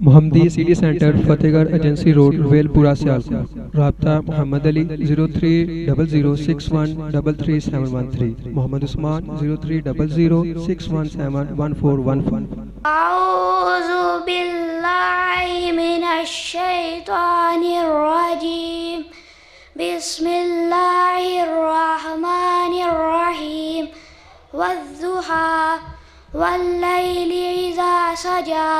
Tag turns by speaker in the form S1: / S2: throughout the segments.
S1: محمدی city centre فتح گڑھ agency road royal پورہ سیالکوٹ. رابطہ محمد علی 030061337113. محمد عثمان 030061711415.
S2: أعوذ بالله من الشيطان الرجيم. بسم الله الرحمن الرحيم. والضحى والليل إذا سجى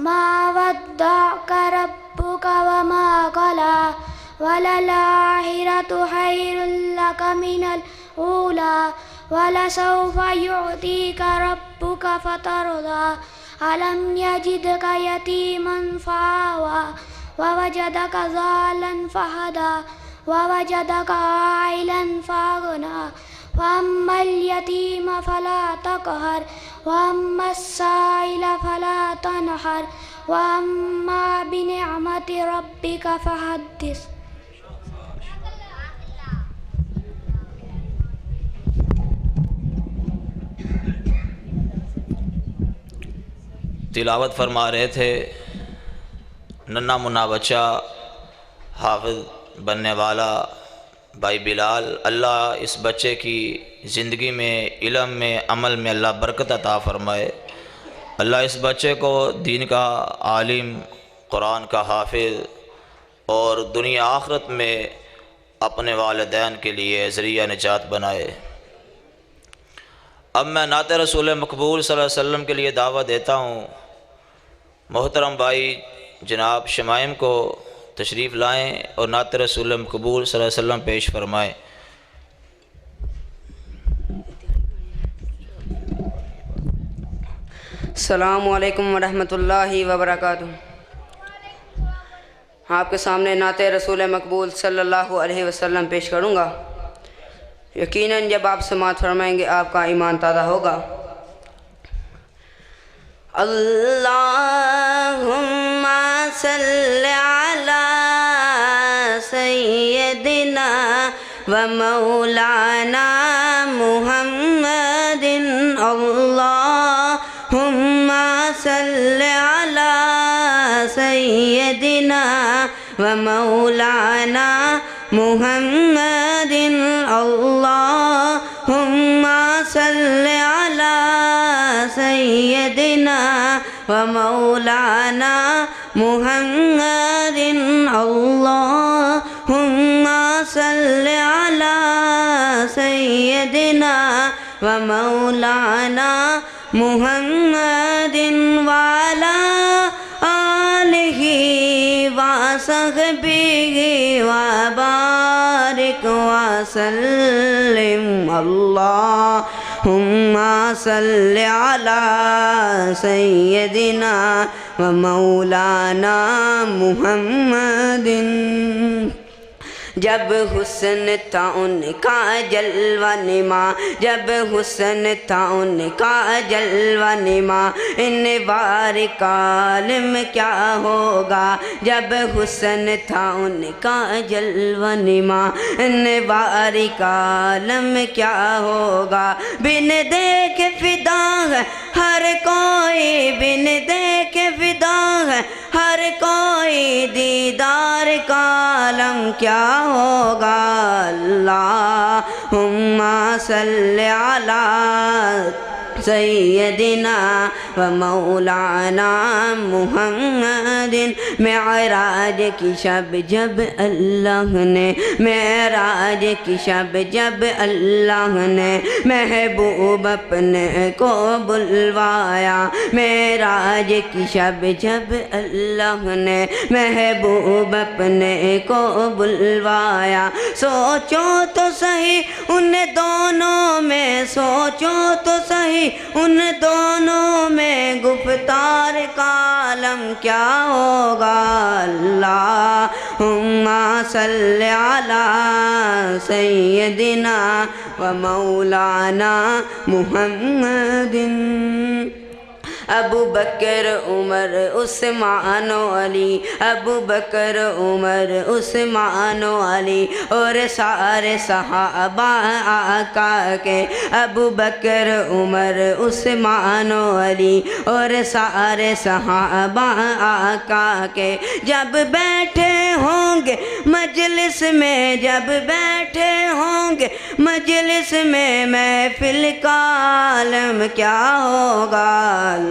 S2: ما ودعك ربك وما قلى وللآخرة خير لك من الأولى ولسوف يعطيك ربك فترضى ألم يجدك يتيما فآوى ووجدك ضالا فهدى ووجدك عائلا فأغنى وأما اليتيم فلا تقهر وأما السائل فلا تنهر وأما بنعمة ربك فحدث.
S3: تلاوت فرما رہے تھے ننھا منا بچہ حافظ بننے والا بھائی بلال. اللہ اس بچے کی زندگی میں، علم میں، عمل میں اللہ برکت عطا فرمائے. اللہ اس بچے کو دین کا عالم، قرآن کا حافظ اور دنیا آخرت میں اپنے والدین کے لیے ذریعہ نجات بنائے. اب میں نعت رسول مقبول صلی اللہ علیہ وسلم کے لیے دعوت دیتا ہوں. محترم بھائی جناب شمائم کو تشریف لائیں اور نعت رسول مقبول صلی اللہ علیہ وسلم پیش فرمائیں.
S4: السلام علیکم ورحمۃ اللہ وبرکاتہ. آپ کے سامنے نعت رسول مقبول صلی اللہ علیہ وسلم پیش کروں گا. یقیناً جب آپ سماعت فرمائیں گے آپ کا ایمان تازہ ہوگا. اللہم صلی علی سیدنا و مولانا محمد. اللہم صلی علی سیدنا و مولانا محمد. اللہم صلی علی سیدنا و مولانا محمد. اللہم صلی علی سیدنا و مولانا محمد وعلی آلہ وصحبہ وبارک وسلم. اللہم صلی علی سیدنا و مولانا محمد. جب حسن تھا ان کا جلوہ نما، جب حسن تھا ان کا جلوہ نما، ان بار کا عالم کیا ہوگا. جب حسن تھا ان کا جلوہ نما، ان بار کا عالم کیا ہوگا. بن دیکھ فدا ہے ہر کوئی، بن دیکھ فدا ہے ہر کوئی، دیدار کا عالم کیا ہوگا. اللہم صلی علی سیدنا و مولانا محمد. معراج کی شب جب اللہ نے، معراج کی شب جب اللہ نے محبوب اپنے کو بلوایا. معراج کی شب جب اللہ نے محبوب اپنے کو بلوایا. سوچو تو صحیح ان دونوں میں، سوچو تو صحیح ان دونوں میں، گفتار کا عالم کیا ہوگا. اللہم صلی علی سیدنا و مولانا محمد. ابو بکر عمر عثمان و علی، ابو بکر عمر عثمان و علی اور سارے صحابہ آقا کے، ابو بکر عمر عثمان و علی اور سارے صحابہ آقا کے، جب بیٹھے ہوں گے مجلس میں، جب بیٹھے ہوں گے مجلس میں، محفل کا عالم کیا ہوگا؟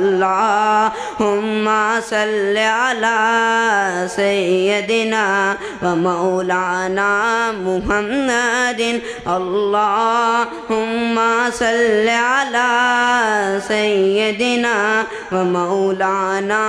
S4: اللہم صلی علی سیدنا و مولانا محمد، اللہم صلی علی سیدنا و مولانا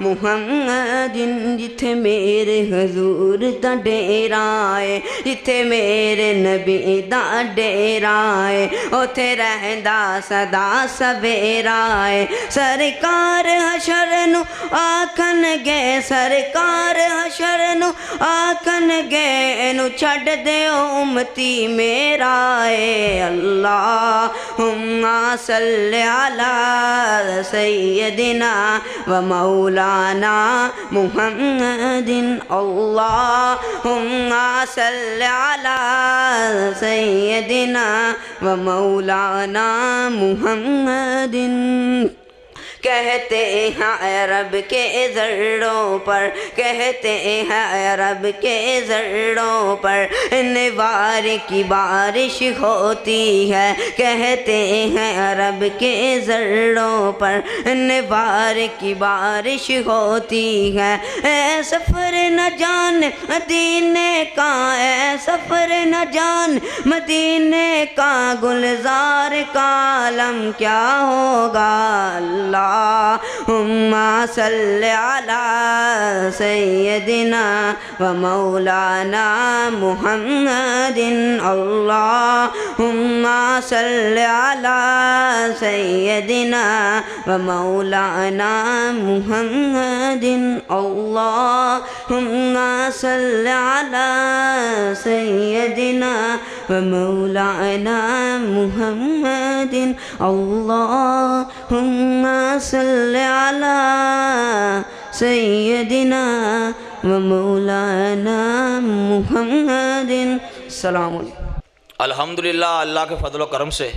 S4: محمد۔ جتھے میرے حضور دا ڈیرا ہے، جتھے میرے نبی دا ڈیرا ہے، اوتھے رہندا سدا سویرا ہے۔ سرکار حشر نو آکھن گے، سرکار حشر نو آکھن گے، اینو چھڈ دیو امتی میرا ہے۔ اللہم صلی علی سیدنا و مولانا محمد، اللہم صلی علی سیدنا و مولانا محمد۔ کہتے ہیں عرب کے ذروں پر، کہتے ہیں عرب کے ذروں پر انوار کی بارش ہوتی ہے، کہتے ہیں عرب کے ذروں پر انوار کی بارش ہوتی ہے۔ اے سفر نہ جان مدینے کا، اے سفر نہ جان مدینے کا، گلزار کا عالم کیا ہوگا؟ اللہم صلی علی سیدنا و مولانا محمد، اللہم صلی علی سیدنا و مولانا محمد، اللہم صلی علی سیدنا و مولانا محمد، اللہم صلی علی سیدنا و مولانا محمد۔ السلام علیکم۔
S3: الحمدللہ اللہ کے فضل و کرم سے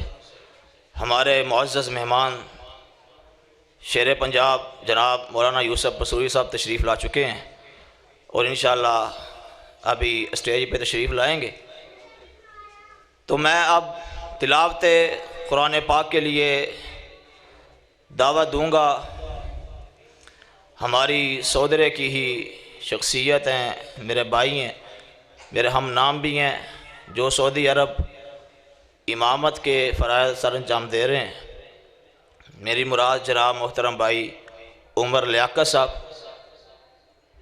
S3: ہمارے معزز مہمان شیر پنجاب جناب مولانا یوسف بصوری صاحب تشریف لا چکے ہیں اور انشاءاللہ ابھی اسٹیج پہ تشریف لائیں گے، تو میں اب تلاوت قرآن پاک کے لیے دعوت دوں گا۔ ہماری سودرے کی ہی شخصیت ہیں، میرے بھائی ہیں، میرے ہم نام بھی ہیں، جو سعودی عرب امامت کے فرائض سر انجام دے رہے ہیں۔ میری مراد جناب محترم بھائی عمر لیاقت صاحب،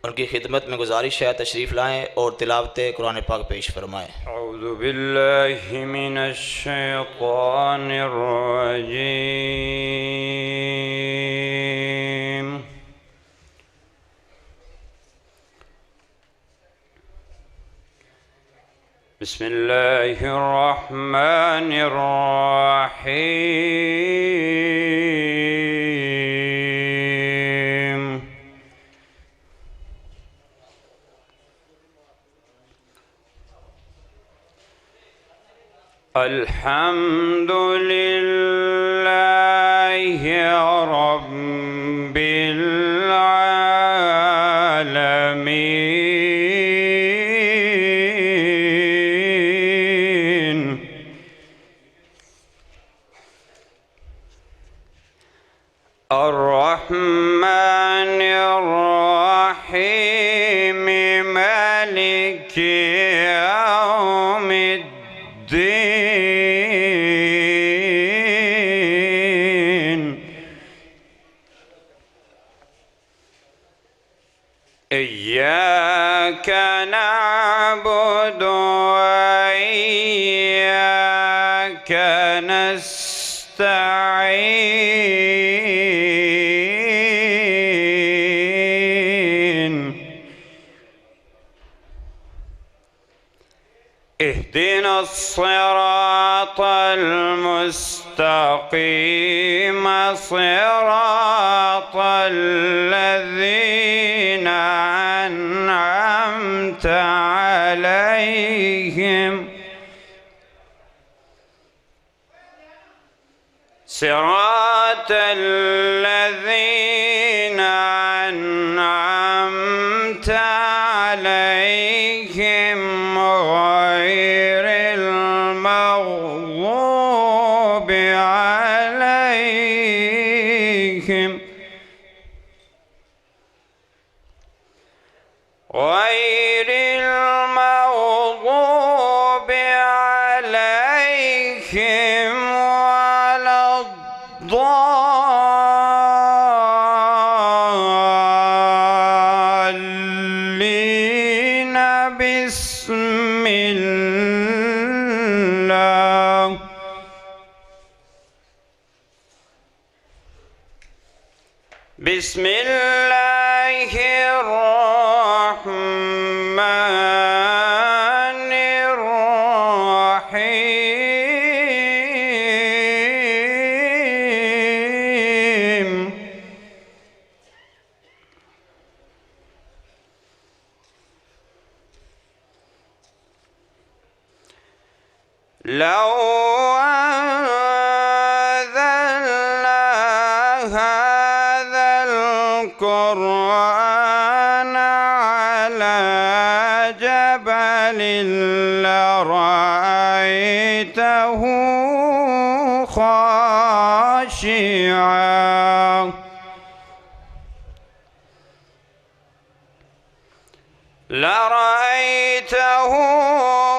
S3: ان کی خدمت میں گزارش ہے تشریف لائیں اور تلاوت قرآن پاک پیش فرمائیں۔
S5: اعوذ باللہ من الشیطان الرجیم، بسم اللہ الرحمن الرحیم۔ الحمد للہ رب العالمین، الرحمن الرحیم، مالک یوم الدین، ایاک نعبد وإیاک نستعین، اهدنا الصراط المستقيم، صراط صراط الذين أنعمت عليهم غير المغضوب عليهم ولا الضالين. بسم الله الرحمن الرحيم. لو أنزلنا هذا القرآن على جبل لرأيته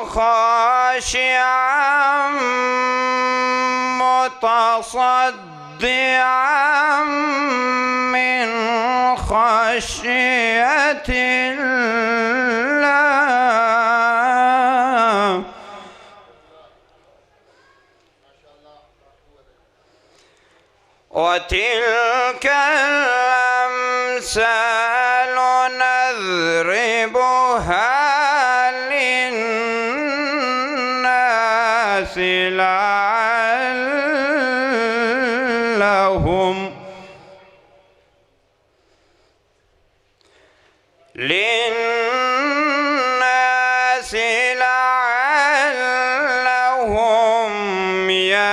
S5: خاشعا متصدعا من خشية الله. وتلك الأمثال نضربها للناس لعلهم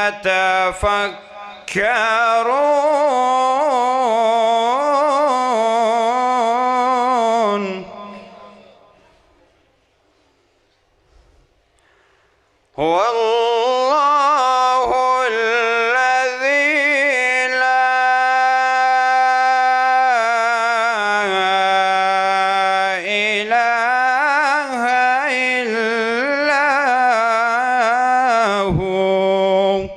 S5: يتفكرون. هو الله الذي لا إله إلا هو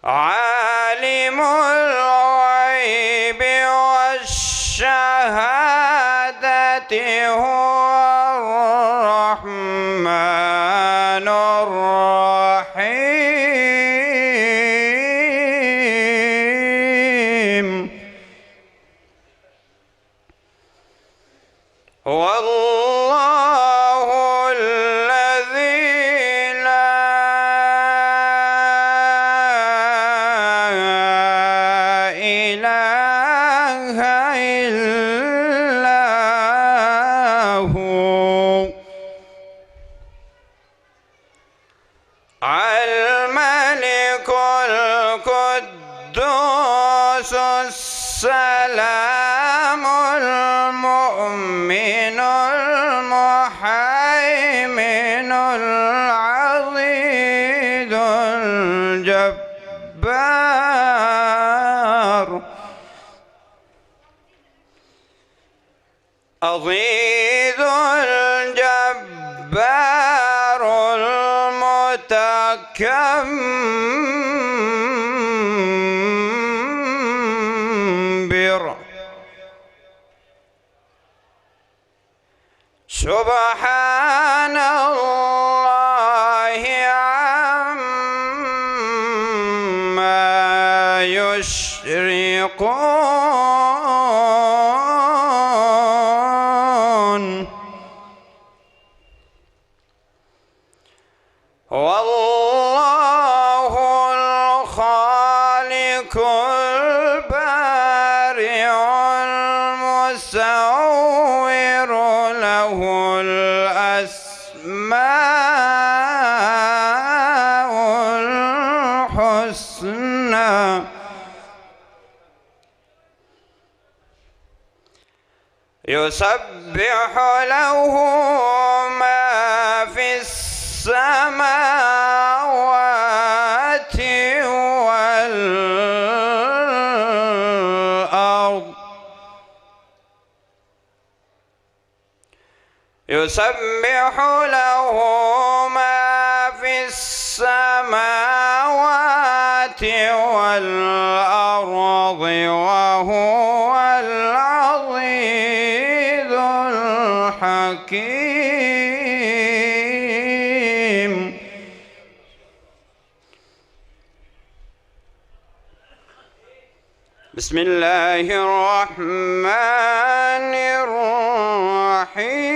S5: عالم الغيب والشهادة. هو الرحمن الرحيم. هو الله الذي لا إله إلا هو الملك القدوس السلام المؤمن المهيمن العزيز الجبار. عزيز الجبار المتكبر. سبحان الله عما يشركون. والله الخالق البارئ المصور له الأسماء يسبح له ما في السماوات والأرض يسبح له ما في السماوات والأرض وهو العزيز الحكيم. بسم الله الرحمن الرحيم.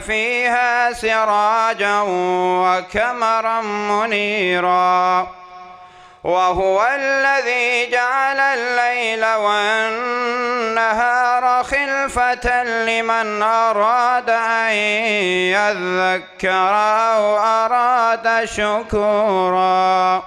S5: فيها سراجا وقمرا منيرا وهو الذي جعل الليل والنهار خلفة لمن أراد أن يذكر أو أراد شكورا.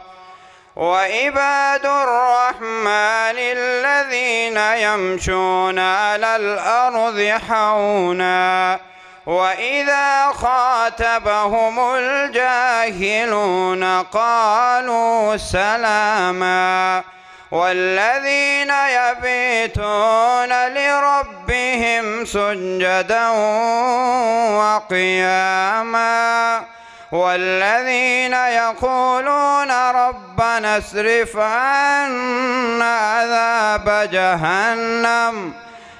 S5: وعباد الرحمن الذين يمشون على الأرض حونا وإذا خاطبهم الجاهلون قالوا سلاما. والذين يبيتون لربهم سجدا وقياما والذين يقولون ربنا اصرف عنا عذاب جهنم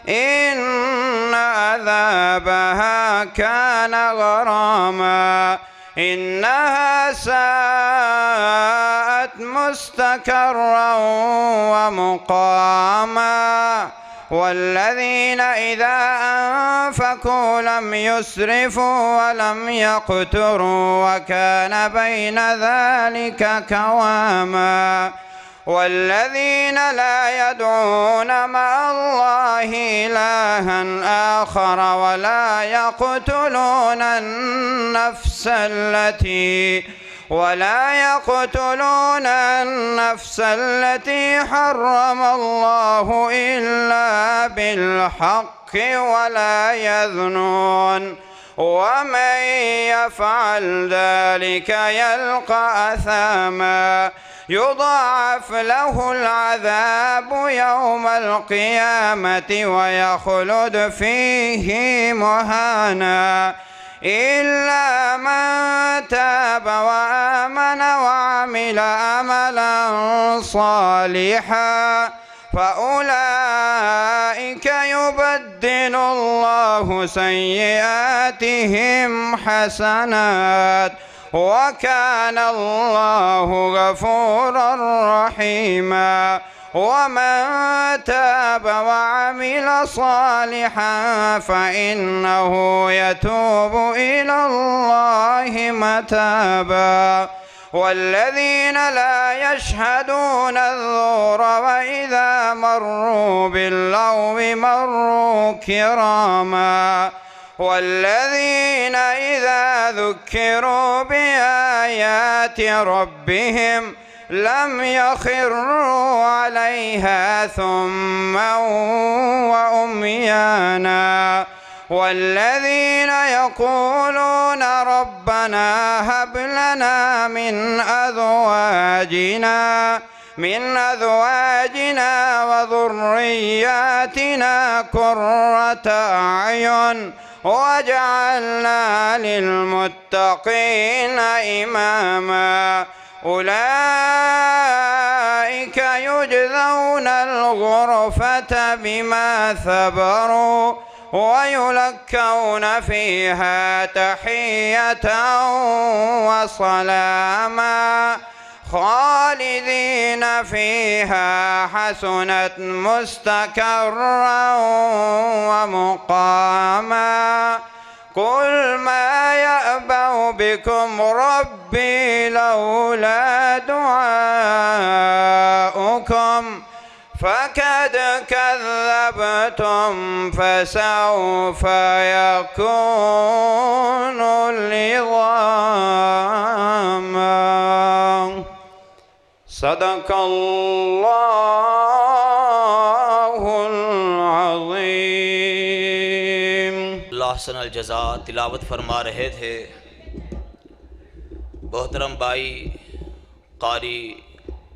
S5: إن عذابها كان غراما إنها ساءت مستقرا ومقاما. والذين إذا أنفقوا لم يسرفوا ولم يقتروا وكان بين ذلك قواما. والذين لا يدعون مع الله إلها آخر ولا يقتلون النفس التي حرم الله إلا بالحق ولا يزنون ومن يفعل ذلك يلقى أثاما يضاعف له العذاب يوم القيامة ويخلد فيه مهانا إلا من تاب وآمن وعمل عملا صالحا فأولئك يبدل الله سيئاتهم حسنات وكان الله غفورا رحيما. ومن تاب وعمل صالحا فإنه يتوب إلى الله متابا. والذين لا يشهدون الزور وإذا مروا باللغو مروا كراما. والذين إذا ذكروا بآيات ربهم لم يخروا عليها ثما وعميانا. والذين يقولون ربنا هب لنا من أزواجنا وذرياتنا قرة أعين واجعلنا للمتقين إماما. أولئك يجزون الغرفة بما صبروا ويلقون فيها تحية وسلاما خالدين فيها حسنت مستقرا ومقاما قل ما يأبأ بكم ربي لولا دعاؤكم فقد كذبتم فسوف يكون لزاما صدق اللہ العظیم.
S3: اللہ حسن الجزا تلاوت فرما رہے تھے محترم بھائی قاری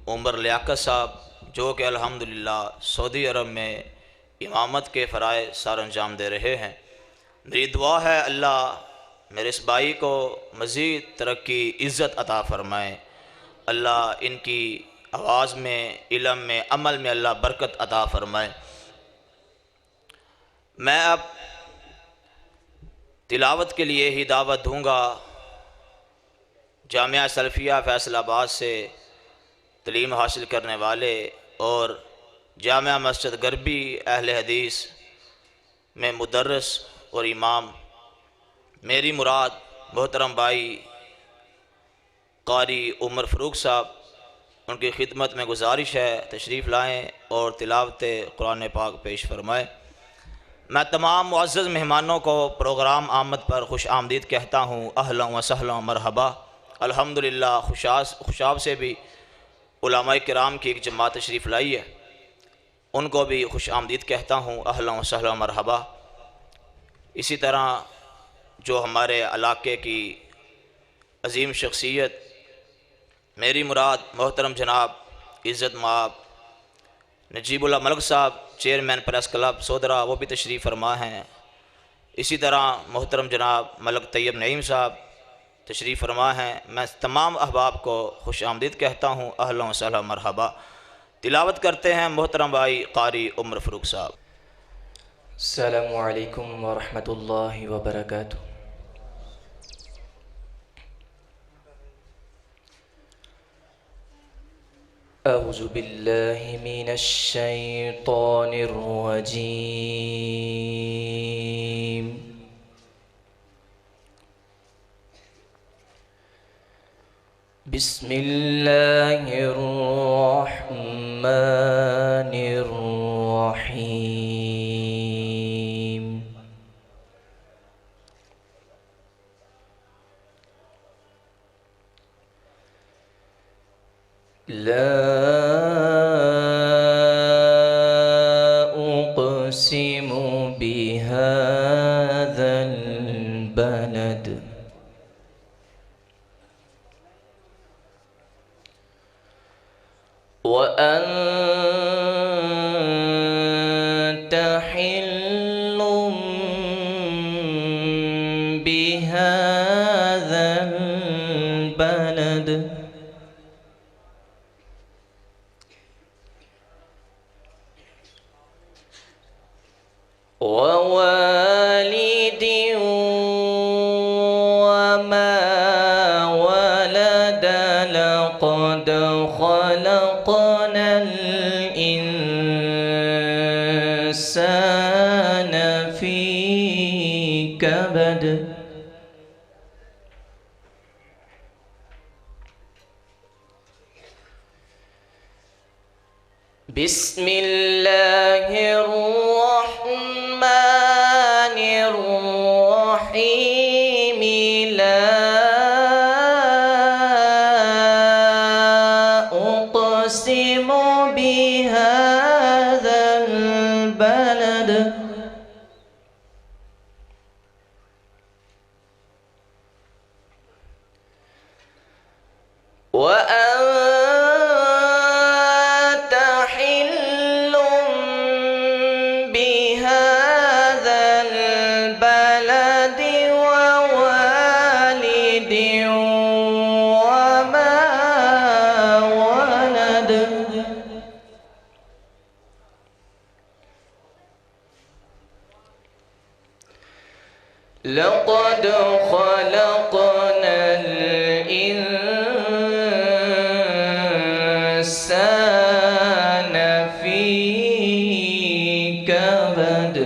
S3: عمر لیاقت صاحب، جو کہ الحمدللہ سعودی عرب میں امامت کے فرائض سر انجام دے رہے ہیں. میری دعا ہے اللہ میرے اس بھائی کو مزید ترقی عزت عطا فرمائے. اللہ ان کی آواز میں، علم میں، عمل میں اللہ برکت عطا فرمائے. میں اب تلاوت کے لیے ہی دعوت دوں گا. جامعہ سلفیہ فیصل آباد سے تعلیم حاصل کرنے والے اور جامعہ مسجد غربی اہل حدیث میں مدرس اور امام میری مراد محترم بھائی قاری عمر فاروق صاحب، ان کی خدمت میں گزارش ہے تشریف لائیں اور تلاوت قرآن پاک پیش فرمائیں. میں تمام معزز مہمانوں کو پروگرام آمد پر خوش آمدید کہتا ہوں. اہلا و سہلا مرحبا. الحمدللہ خوشاب سے بھی علماء کرام کی ایک جماعت تشریف لائی ہے، ان کو بھی خوش آمدید کہتا ہوں. اہلا و سہلا مرحبا. اسی طرح جو ہمارے علاقے کی عظیم شخصیت میری مراد محترم جناب عزت مآب نجیب اللہ ملک صاحب، چیئرمین پریس کلب سودرا، وہ بھی تشریف فرما ہیں. اسی طرح محترم جناب ملک طیب نعیم صاحب تشریف فرما ہیں. میں تمام احباب کو خوش آمدید کہتا ہوں. اہلا و سہلا مرحبا. تلاوت کرتے ہیں محترم بھائی قاری عمر فاروق صاحب.
S6: السلام علیکم ورحمۃ اللہ وبرکاتہ. اعوذ باللہ من الشیطان الرجیم. بسم اللہ الرحمن الرحیم. لا أقسم بهذا البلد وأنت حل بهذا البلد ووالد وما ولد لقد خلقنا الإنسان في كبد. بسم الله الرحمن الرحيم. لا أقسم بهذا البلد وأنت حل لقد خلقنا الإنسان في كبد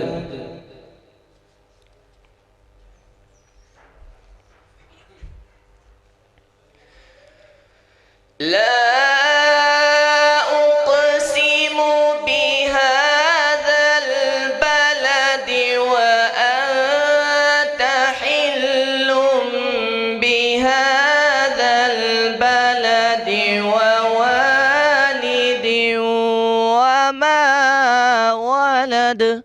S6: لا أقسم بهذا البلد وأنت حل بهذا البلد ووالد وما ولد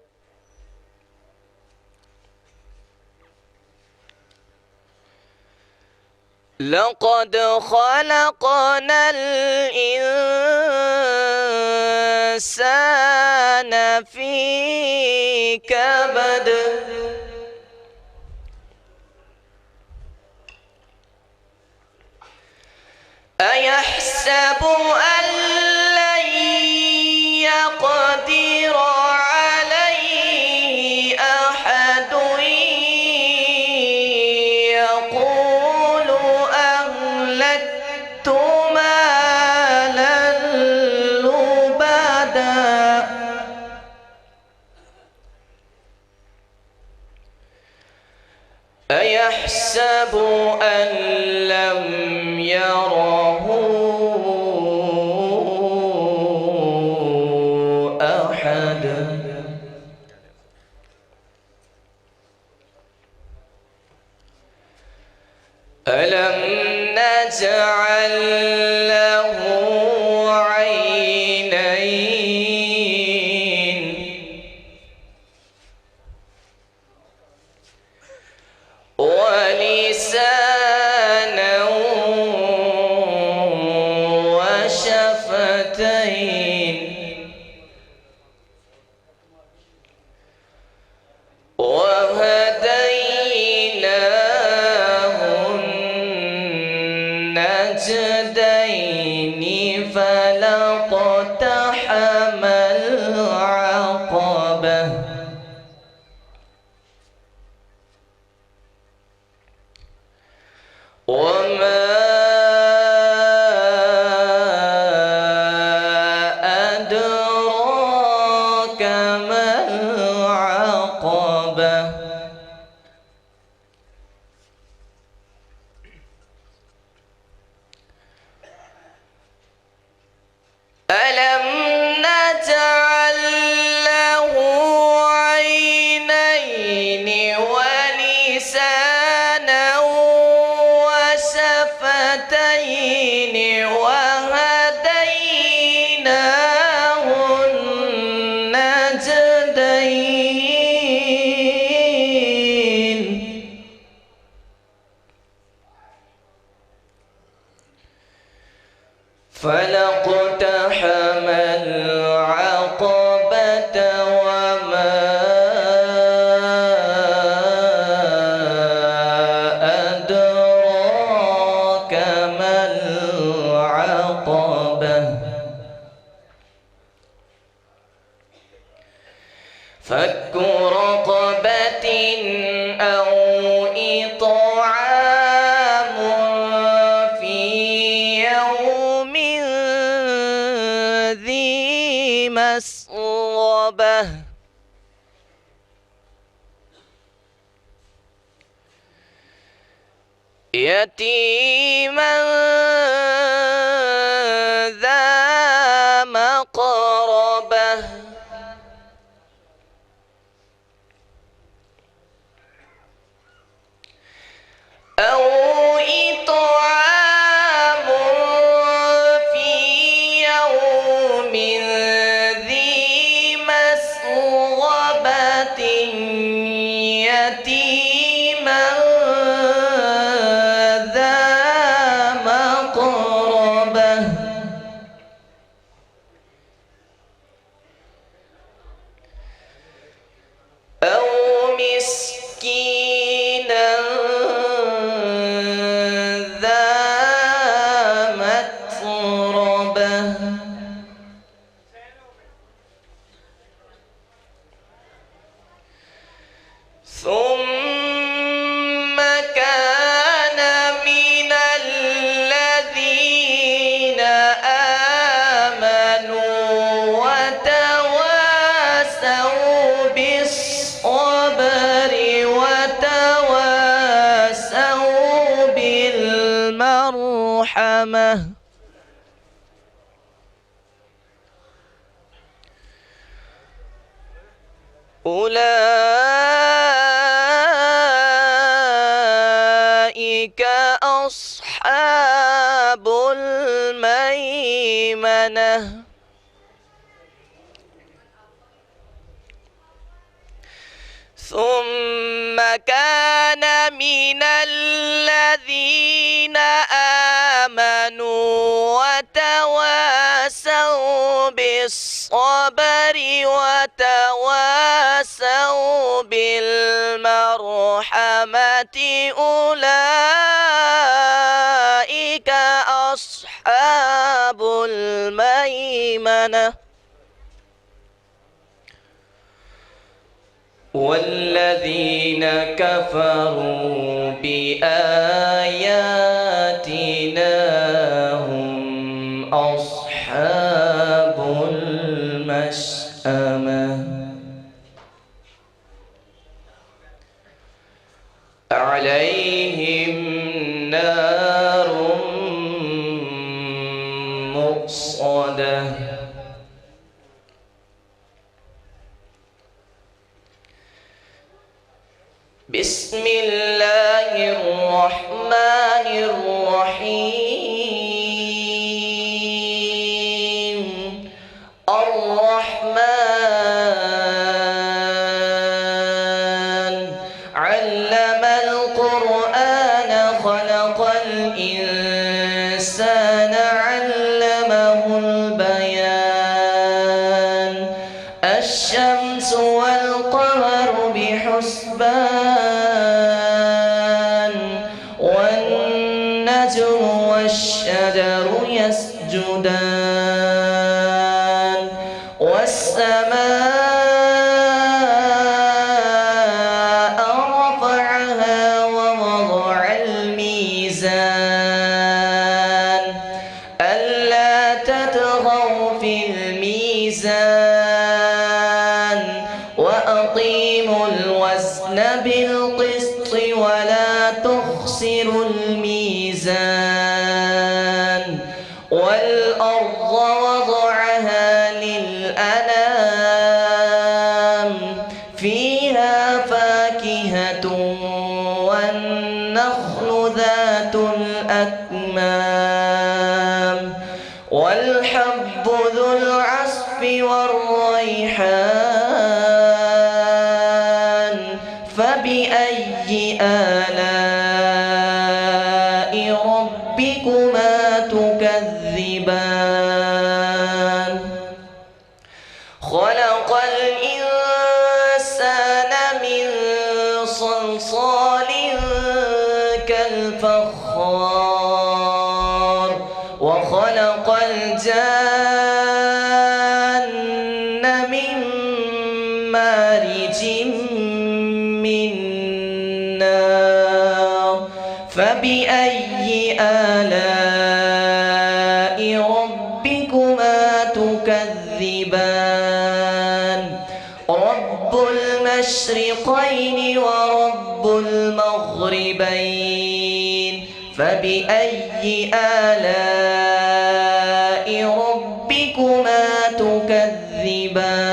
S6: لقد خلقنا الإنسان في كبد أيحسب أن لن يقدر عليه أحد يقول أهلكت مالا لبدا أيحسب أن لم يره أحد ألم نجعل له عينين ولسانا وشفتين وهديناه النجدين فلاقتحم العقبة وما أدراك ما العقبة ألم نجعل له عينين ولسانا وشفتين وهديناه النجدين فلاقتحم العقبة وما أدراك ما العقبة فك رقبة أو إطعام في يوم ذي مسغبة يتيما ذا مقربة أو إطعام في يوم ذي مسغبة يتيما ذا مقربة أو مسكينا ذا متربة ثم المسأمة أولئك أصحاب الميمنة ثم كان من الذين آمنوا وتواصوا بالصبر وتواصوا بالمرحمة أولئك أصحاب الميمنة والذين كفروا بآياتنا هم أصحاب المشأمة عليهم نار مؤصدة بسم الله الرحمن الرحيم الرحمن علم القرآن خلق الإنسان علمه البيان الشمس والقمر بحسبان والنجم والشجر يسجدان والسماء رفعها ووضع الميزان ألا تطغوا في الميزان وأقيموا الوزن بالقسط ولا تخسروا الميزان والأرض وضعها للأنام فيها فاكهة والنخل ذات الأكمام والحب ذو العصف والريحان فبأي آلاء ربكما تكذبان خلق الإنسان من صلصال كالفخار وخلق الجان من مارج من نار فبأي آلاء ربكما تكذبان رب المشرقين ورب المغربين فبأي آلاء ربكما تكذبان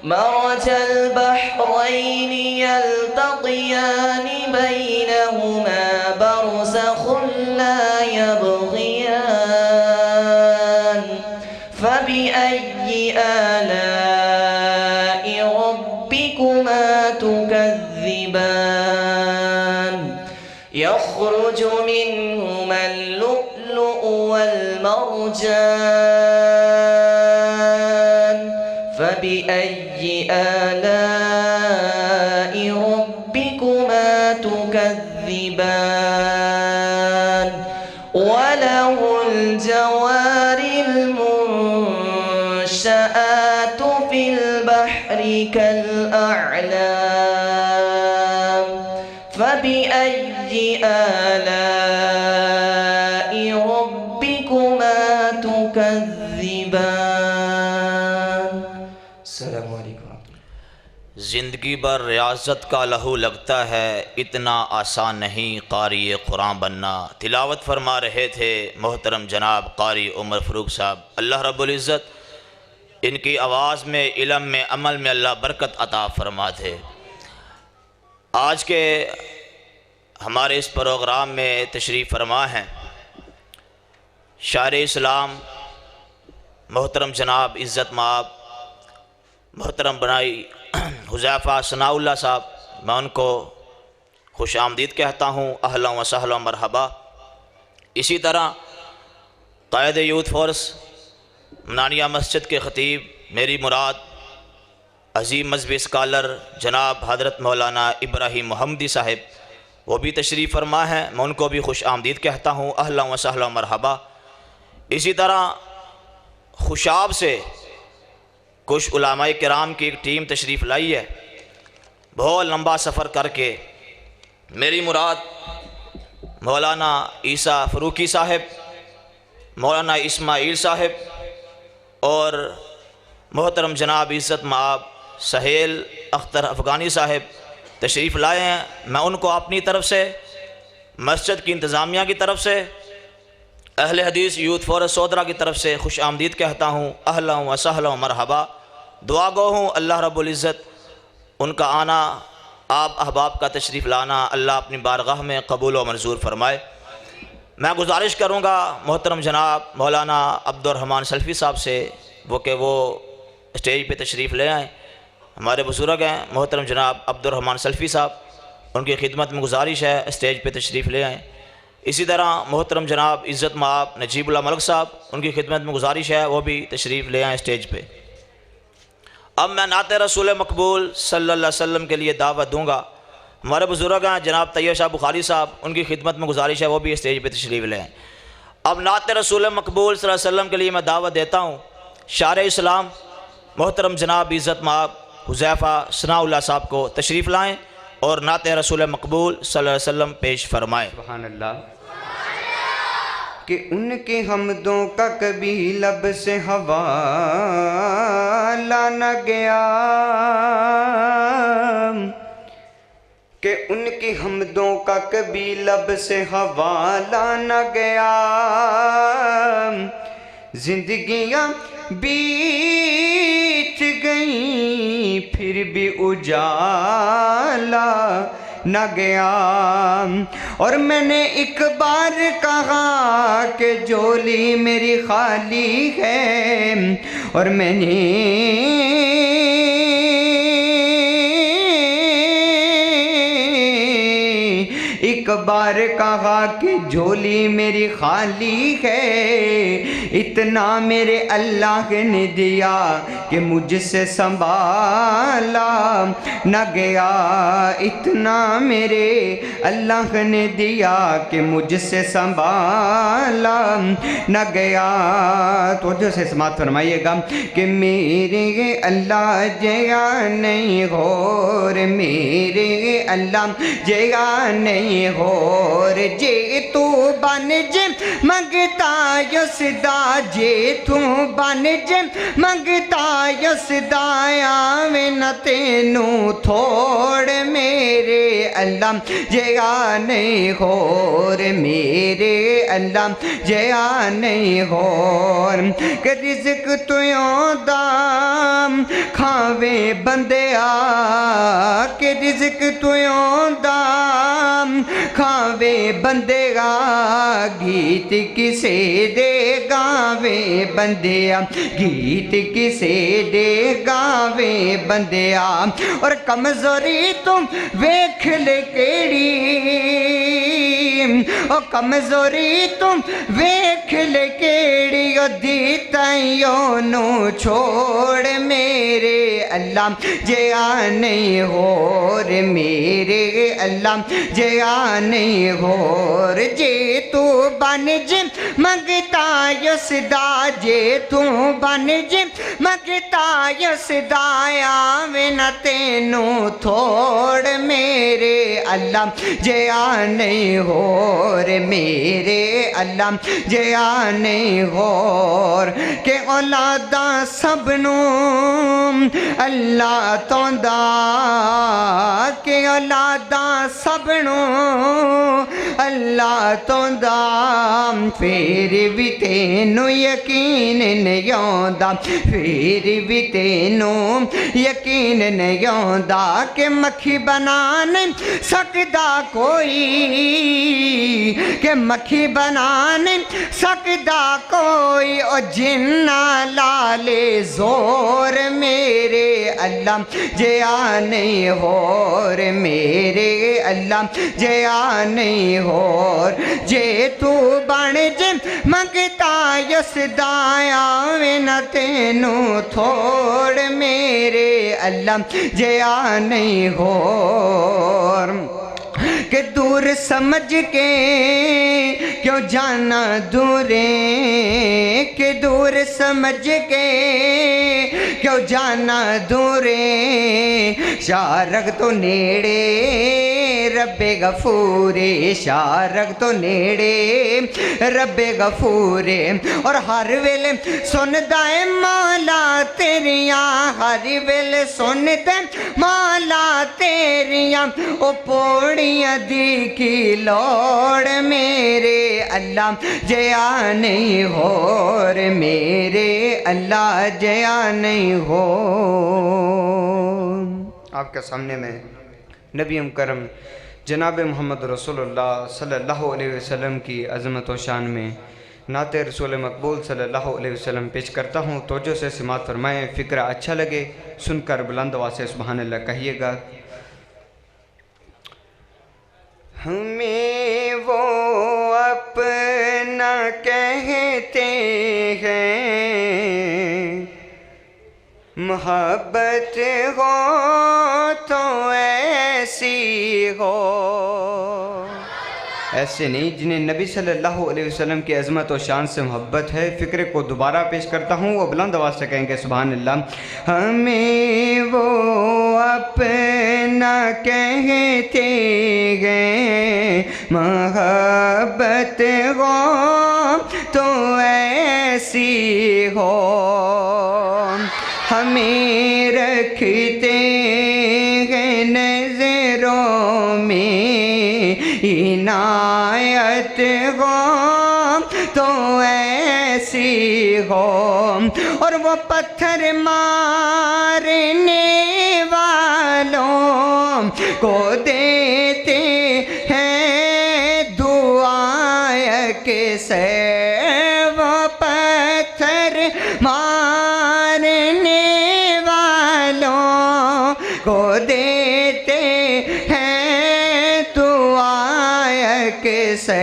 S6: مرج البحرين يلتقيان بينهما برزخ لا يبغيان فبأي آلاء ربكما تكذبان يخرج منهما اللؤلؤ والمرجان فبأي آلاء ربكما تكذبان وله الجوار المنشآت في البحر كالأعلام فبأي آلاء ربكما تكذبان السلام عليكم
S3: زندگی بھر ریاضت کا لہو لگتا ہے، اتنا آسان نہیں قاری قرآن بننا۔ تلاوت فرما رہے تھے محترم جناب قاری عمر فاروق صاحب، اللہ رب العزت ان کی آواز میں، علم میں، عمل میں اللہ برکت عطا فرما دے۔ آج کے ہمارے اس پروگرام میں تشریف فرما ہیں شاعر اسلام محترم جناب عزت مآب محترم بنائی حذیفہ ثناء اللہ صاحب، میں ان کو خوش آمدید کہتا ہوں، اہلا و سہلا و مرحبا۔ اسی طرح قائد یوتھ فورس منانیہ مسجد کے خطیب میری مراد عظیم مذہبی اسکالر جناب حضرت مولانا ابراہیم محمدی صاحب، وہ بھی تشریف فرما ہیں، میں ان کو بھی خوش آمدید کہتا ہوں، اہلا و سہلا و مرحبا۔ اسی طرح خوشاب سے کچھ علماء کرام کی ایک ٹیم تشریف لائی ہے، بہت لمبا سفر کر کے۔ میری مراد مولانا عیسیٰ فروقی صاحب، مولانا اسماعیل صاحب اور محترم جناب عزت مآب سہیل اختر افغانی صاحب تشریف لائے ہیں۔ میں ان کو اپنی طرف سے، مسجد کی انتظامیہ کی طرف سے، اہل حدیث یوتھ فورس سودرا کی طرف سے خوش آمدید کہتا ہوں، اہلا و سہلا و مرحبا۔ دعا گو ہوں اللہ رب العزت ان کا آنا، آپ احباب کا تشریف لانا اللہ اپنی بارگاہ میں قبول و منظور فرمائے۔ میں گزارش کروں گا محترم جناب مولانا عبد الرحمن سلفی صاحب سے وہ اسٹیج پہ تشریف لے آئیں، ہمارے بزرگ ہیں محترم جناب عبد الرحمن سلفی صاحب، ان کی خدمت میں گزارش ہے اسٹیج پہ تشریف لے آئیں۔ اسی طرح محترم جناب عزت مآب نجیب اللہ ملک صاحب، ان کی خدمت میں گزارش ہے وہ بھی تشریف لے آئیں اسٹیج پہ۔ اب میں نعت رسول مقبول صلی اللہ علیہ وسلم کے لیے دعوت دوں گا، ہمارے بزرگ ہیں جناب طیب شاہ بخاری صاحب، ان کی خدمت میں گزارش ہے وہ بھی اسٹیج پہ تشریف لے آئیں۔ اب نعت رسول مقبول صلی اللہ علیہ وسلم کے لیے میں دعوت دیتا ہوں شاعر اسلام محترم جناب عزت مآب حذیفہ ثناء اللہ صاحب کو، تشریف لائیں اور نعت رسول مقبول صلی اللہ علیہ وسلم پیش فرمائیں۔
S7: سبحان اللہ۔ کہ ان کے حمدوں کا کبھی لب سے حوالہ نہ گیا، کہ ان کی حمدوں کا کبھی لب سے حوالہ نہ گیا، زندگیاں بیت گئیں پھر بھی اجالا نہ گیا، اور میں نے ایک بار کہا کہ جھولی میری خالی ہے، اور میں نے ایک بار کہا کہ جھولی میری خالی ہے، اتنا میرے اللہ نے دیا کہ مجھ سے سنبھالا نہ گیا، اتنا میرے اللہ نے دیا کہ مجھ سے سنبھالا نہ گیا۔ توجہ سے سماعت فرمائیے گا کہ میرے اللہ جگہ نہیں غور، میرے اللہ جگہ نہیں غور، جے تو بن جے منگتا یسدا، جے تو بن جے منگتا یسدا، آویں نہ تینوں تھوڑ، میرے اللہ جگہ نہیں غور، میرے اللہ جگہ نہیں غور، کہ رزق تو دام کھاوے بندیا، کہ رزق تو دام کھاوے بندیا، گیت کسے دے گاوے بندیا، گیت کسے دے گاوے بندیا، اور کمزوری تم ویکھ لے کیڑی، او کمزوری تم ویکھ لے کیڑی، او دیتائیوں نو چھوڑ، میرے اللہ جیا نہیں غور، میرے اللہ جیا نہیں غور، جے تو بن جے منگتا یسدا، جے تو بن جے منگتا یسدا، آویں نہ تینوں تھوڑ، میرے اللہ جیا نہیں ہور میرے اللہ جیا نہیں ہور کہ اولاداں سب نوں اللہ تو دا کہ اولاداں سب نوں اللہ تو دا پھر بھی تینوں یقین نہیں آندا پھر بھی تینوں یقین نہیں آندا کہ مکھی بنا نہیں سکدا کوئی کہ مکھی بنا نہیں سکدا کوئی او جنہ لالے زور میرے اللہ جیا نہیں ہور میرے اللہ جیا نہیں ہور جے تو بن جے منگتا یس دایا وینا تینوں تھوڑ میرے اللہ جیا نہیں ہور کہ دور سمجھ کے کیوں جانا دورے کہ دور سمجھ کے کیوں جانا دورے شارک تو نیڑے رب غفورے شارک تو نیڑے رب غفورے اور ہر ویلے سندا ہے مولا تیریاں ہر ویلے سندا مولا تیریاں او پوڑیاں دی کی لوڑ میرے اللہ جیا نہیں ہور میرے اللہ جیا نہیں ہور آپ کے سامنے میں نبی مکرم جناب محمد رسول اللہ صلی اللہ علیہ وسلم کی عظمت و شان میں نعت رسول مقبول صلی اللہ علیہ وسلم پیش کرتا ہوں توجہ سے سماعت فرمائیں فکرہ اچھا لگے سن کر بلند آواز سے سبحان اللہ کہیے گا ہمیں وہ اپنا کہتے ہیں محبت ہو تو ایسی ہو ایسے نہیں جنہیں نبی صلی اللہ علیہ وسلم کی عظمت و شان سے محبت ہے فکرے کو دوبارہ پیش کرتا ہوں وہ بلند آواز سے کہیں گے سبحان اللہ ہمیں وہ اپنا کہتے ہیں محبت ہو تو ایسی ہو ہمیں رکھتے ہیں نظروں میں عنایت ہو تو ایسی ہو اور وہ پتھر مارنے والوں کو دیتے ہیں دعائیں کسے وہ پتھر مارنے والوں کو دیتے ہیں دعائیں کسے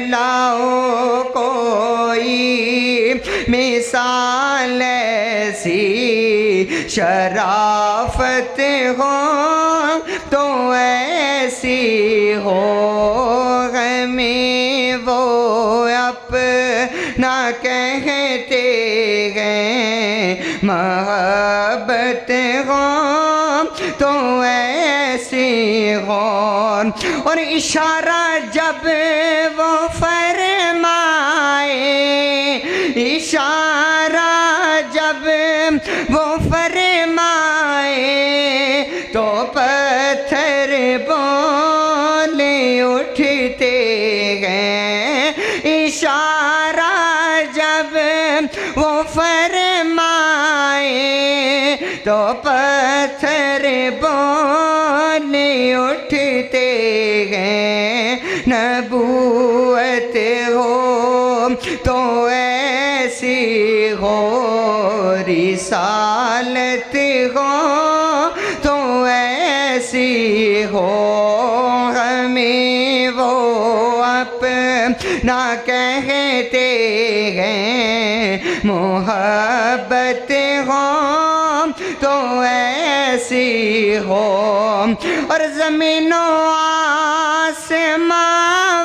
S7: لاؤ کوئی مثال ایسی شرافت ہو تو ایسی ہو ہمیں وہ اپنا کہتے ہیں محبت ہو تو ایسی ہو اور اشارہ جب وہ فرمائے اشارہ جب وہ فرمائے تو پتھر بولے اٹھتے ہیں اشارہ جب وہ فرمائے تو پتھر بولے اٹھتے ہیں نبوت ہو تو ایسی ہو رسالت ہو تو ایسی ہو ہمیں وہ اپنا کہتے ہیں محبت ہو تو ایسی ہو اور زمین و آسمان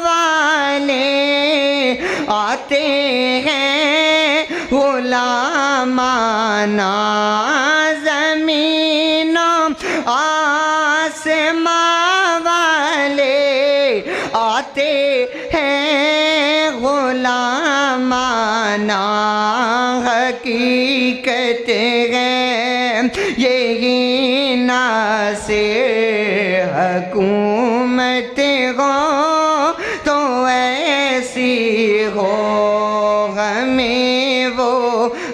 S7: والے آتے ہیں غلامانہ زمین و
S8: آسماں والے آتے ہیں غلامانہ حقیقت ہے یہی ناصر حکومت ہو تو ایسی ہو ہمیں وہ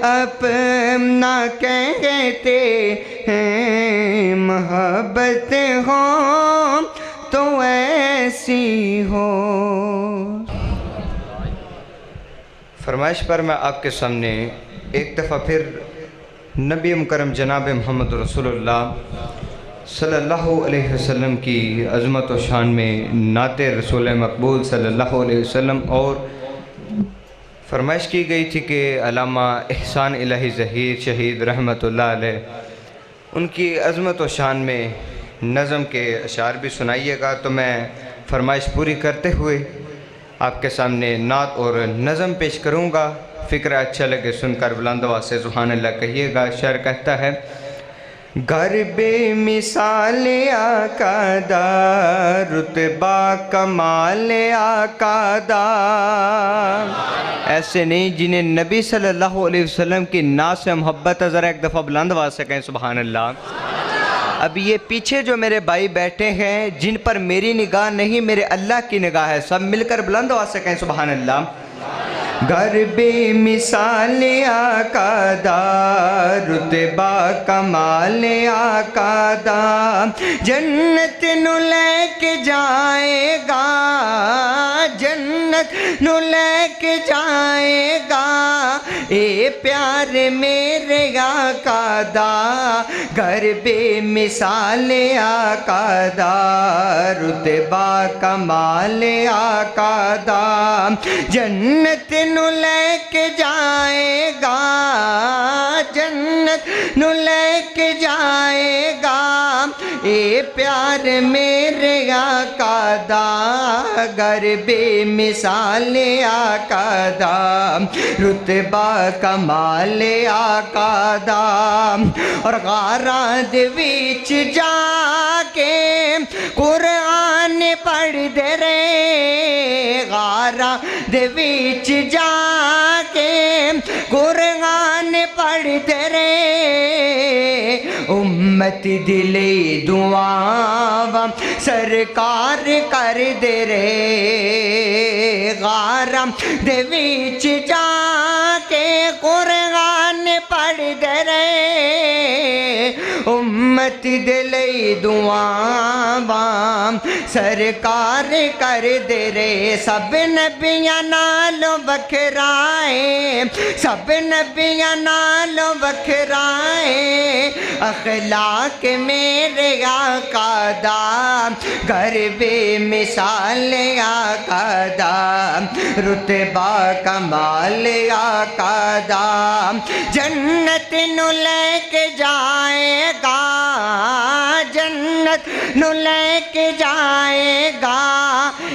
S8: اپنا کہتے ہیں محبت ہو تو ایسی ہو۔
S7: فرمائش پر میں آپ کے سامنے ایک دفعہ پھر نبی مکرم جناب محمد رسول اللہ صلی اللہ علیہ وسلم کی عظمت و شان میں نعت رسول مقبول صلی اللہ علیہ وسلم اور فرمائش کی گئی تھی کہ علامہ احسان الہی ظہیر شہید رحمۃ اللہ علیہ ان کی عظمت و شان میں نظم کے اشعار بھی سنائیے گا، تو میں فرمائش پوری کرتے ہوئے آپ کے سامنے نعت اور نظم پیش کروں گا۔ فکرہ اچھا لگے سن کر بلند آواز سے سبحان اللہ کہیے گا۔ شعر کہتا ہے گر بے مثال آقا دا رتبہ کمال آقا دا، ایسے نہیں جنہیں نبی صلی اللہ علیہ وسلم کی نعت سے محبت ہے، ذرا ایک دفعہ بلند آواز سے کہیں سبحان اللہ۔ اب یہ پیچھے جو میرے بھائی بیٹھے ہیں جن پر میری نگاہ نہیں میرے اللہ کی نگاہ ہے، سب مل کر بلند آواز سے کہیں سبحان اللہ۔ گر بے مثال آقا دا رتبہ کمال آقا دا، جنت نو لے کے جائے گا، جنت نو لے کے جائے گا، اے پیار میرے آقا دا، گر بے مثال آقا دا رتبہ کمال آقا دا، جنت نو لے کے جائے گا، جنت نو لے کے جائے گا، اے پیار میرے آقا دا، گر بے مثال آقا دا رتبہ کمال آقا دا۔ اور غاراں دے وچ جا کے قرآن پڑھ دے رے، غاراں دے وچ جا کے قرآن پڑھ دے رے، امت دلی دعاواں سرکار کر دے رے، غاراں دے وچ جا کے قرآن پڑھ دے رے، امت دلی دعاواں سرکار کر دے رے، سب نبیاں نالوں وکھرائے، سب نبیاں نالوں وکھرائے، اخلاق میرے آقا دا، گر بے مثال آقا دا رتبہ کمال آقا دا، جنت نو لے کے جائے گا، جنت نو لے کے جائے گا،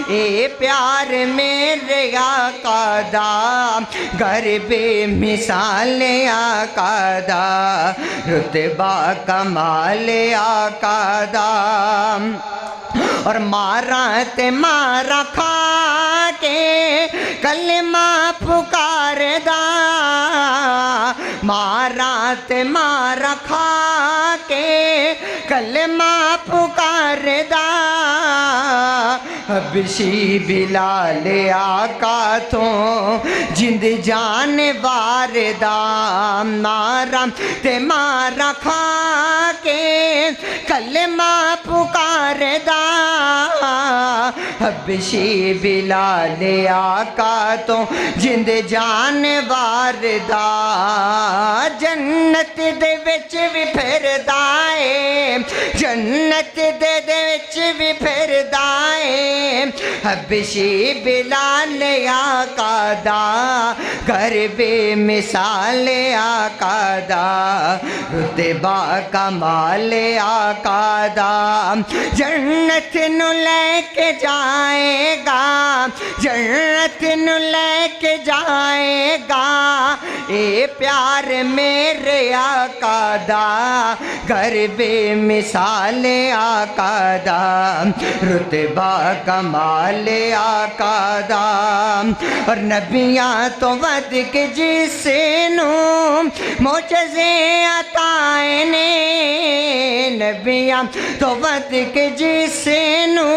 S7: اے پیار میرے آقا دا، گر بے مثال آقا دا رتبہ کمال آقا دا۔ اور مارا تے مارا کھا کے کلمہ پکار دا، مارا تے مارا کھا کے کلمہ پکار دا، حبشی بلال آقا تو جند جان واردا، مارا تے مارا کھا کے کلمہ پکار دا، حبشی بلال آقا تو جند جان واردا، جنت دے وچ بھی پھردا اے، جنت دے وچ بھی پھردا اے، حبشی بلال آقا دا، گر بے مثال آقا دا رتبہ کمال آقا دا، جنت نو لے کے جائے گا، جنت نو لے کے جائے گا،
S8: اے پیار میرے آقا دا گر بے مثال آقا دا رتبہ کمال آقا دا اور نبیاں تو ود کے جس نو معجزے عطائے نے نبیاں تو ود کے جس نو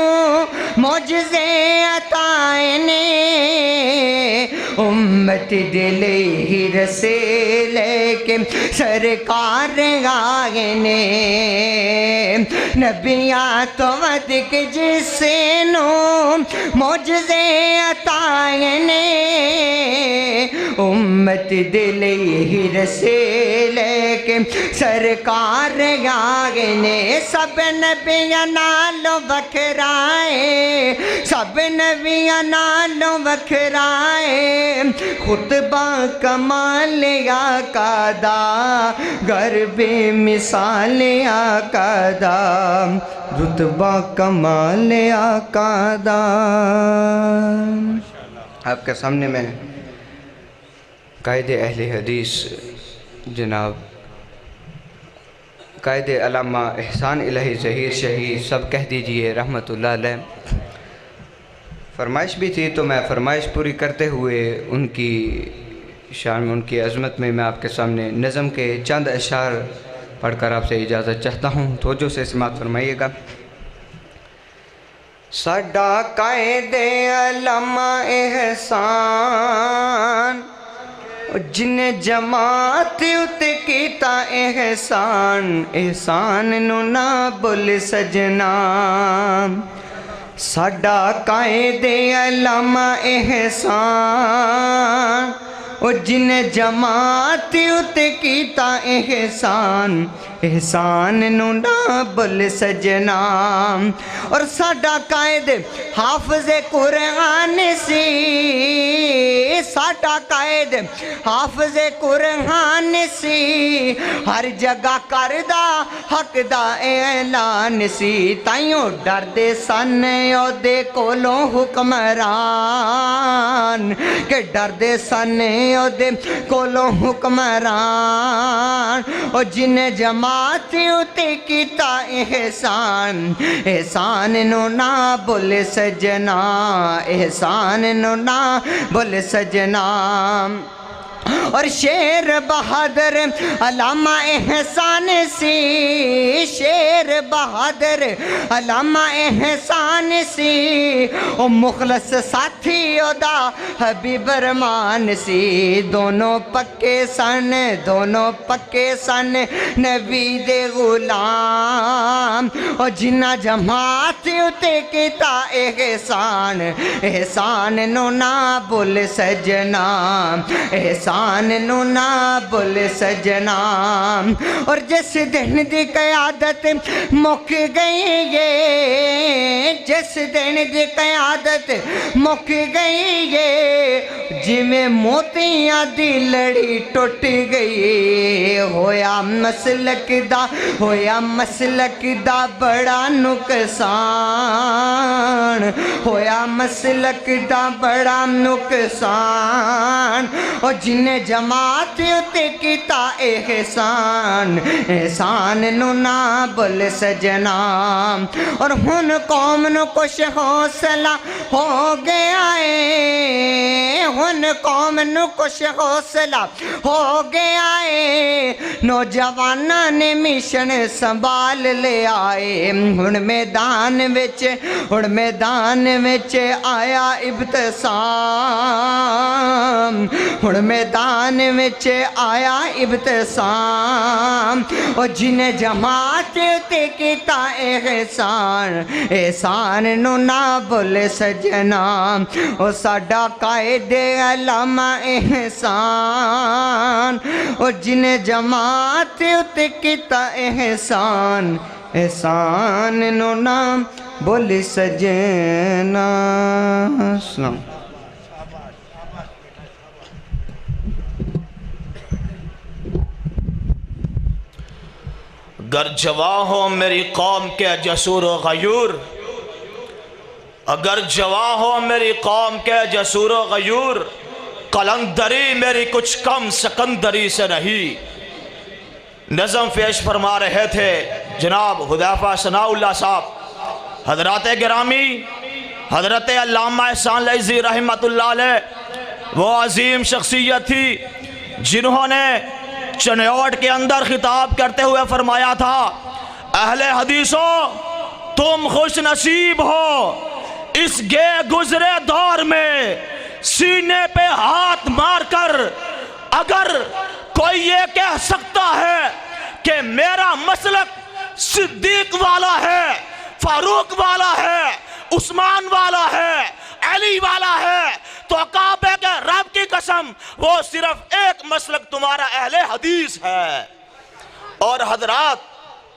S8: معجزے عطائے نے امت دل ہی رسے لے کے سرکار آئے نے نبیاں تو ود کے جس نو معجزے عطائے نے امت دل ہی رسے لے کے سرکار آئے نے سب نبیاں نالوں وکھرائے سب نبیاں نالوں وکھرائے خطبہ کمال آقا دا گر بے مثال آقا دا رتبہ کمال آقا دا۔
S7: آپ کے سامنے میں قائد اہل حدیث جناب قائد علامہ احسان الہی ظہیر شہید سب کہہ دیجئے رحمت اللہ علیہ۔ فرمائش بھی تھی تو میں فرمائش پوری کرتے ہوئے ان کی شان میں ان کی عظمت میں آپ کے سامنے نظم کے چند اشعار پڑھ کر آپ سے اجازت چاہتا ہوں، توجہ سے سماعت فرمائیے گا۔ ساڈا قائد علامہ احسان جن جماعت اُتے کیتا احسان احسان نو نہ بھول سجنا ساڈا قائد علامہ احسان جن جماعت اُتے کیتا احسان احسان نو نہ بھول سجنا اور ساڈا قائد حافظ قرآن سی ساڈا قائد حافظ قرآن سی ہر جگہ کردہ حق دا اعلان سی تائیوں ڈر دے سن اودے کولوں حکمران کہ ڈر دے سن اودے کولوں حکمران اور جن جماعت اُتے کیتا احسان احسان نو نہ بھول سجنا احسان نو نہ بھول سجنا اور شیر بہادر علامہ احسان سی شیر بہادر علامہ احسان سی او مخلص ساتھی اودا حبیب رحمان سی دونوں پکے سن نبی دے غلام او جنہ جماعت اُتے کیتا احسان احسان نو نہ بھول سجنا احسان نو نہ بھول سجنا اور جس دن دی قیادت مک گئی یہ جس دن دی قیادت مک گئی یہ جی میں موتیاں دی لڑی ٹوٹ گئی ہویا مسلک دا بڑا نقصان ہویا مسلک دا بڑا نقصان اور جن جماعت اُتے کیتا احسان احسان نو نہ بھول سجنا اور ہن قوم نو کچھ حوصلہ ہو گیا ہے ہن قوم نو کچھ حوصلہ ہو گیا ہے نوجواناں نے مشن سنبھال لے آئے ہن میدان وچ آیا ابتسام ہن میدان وچ آیا ابتسام اور جن جماعت اُتے کیتا احسان احسان نو نہ بھول سجنا اور ساڈا قائد علامہ احسان اور جن جماعت اُتے کیتا احسان احسان نو نہ بھول سجنا۔ السلام
S3: گر جواں ہو میری قوم کے جسور و غیور اگر جواں ہو میری قوم کے جسور و غیور قلندری میری کچھ کم سکندری سے نہیں۔ نظم پیش فرما رہے تھے جناب حذیفہ ثناء اللہ صاحب۔ حضرات گرامی، حضرت علامہ احسان العزی رحمۃ اللہ علیہ وہ عظیم شخصیت تھی جنہوں نے چنیوٹ کے اندر خطاب کرتے ہوئے فرمایا تھا، اہل حدیثوں تم خوش نصیب ہو، اس گئے گزرے دور میں سینے پہ ہاتھ مار کر اگر کوئی یہ کہہ سکتا ہے کہ میرا مسلک صدیق والا ہے، فاروق والا ہے، عثمان والا ہے، علی والا ہے، تو کعبے کے رب کی قسم وہ صرف ایک مسلک تمہارا اہل حدیث ہے۔ اور حضرات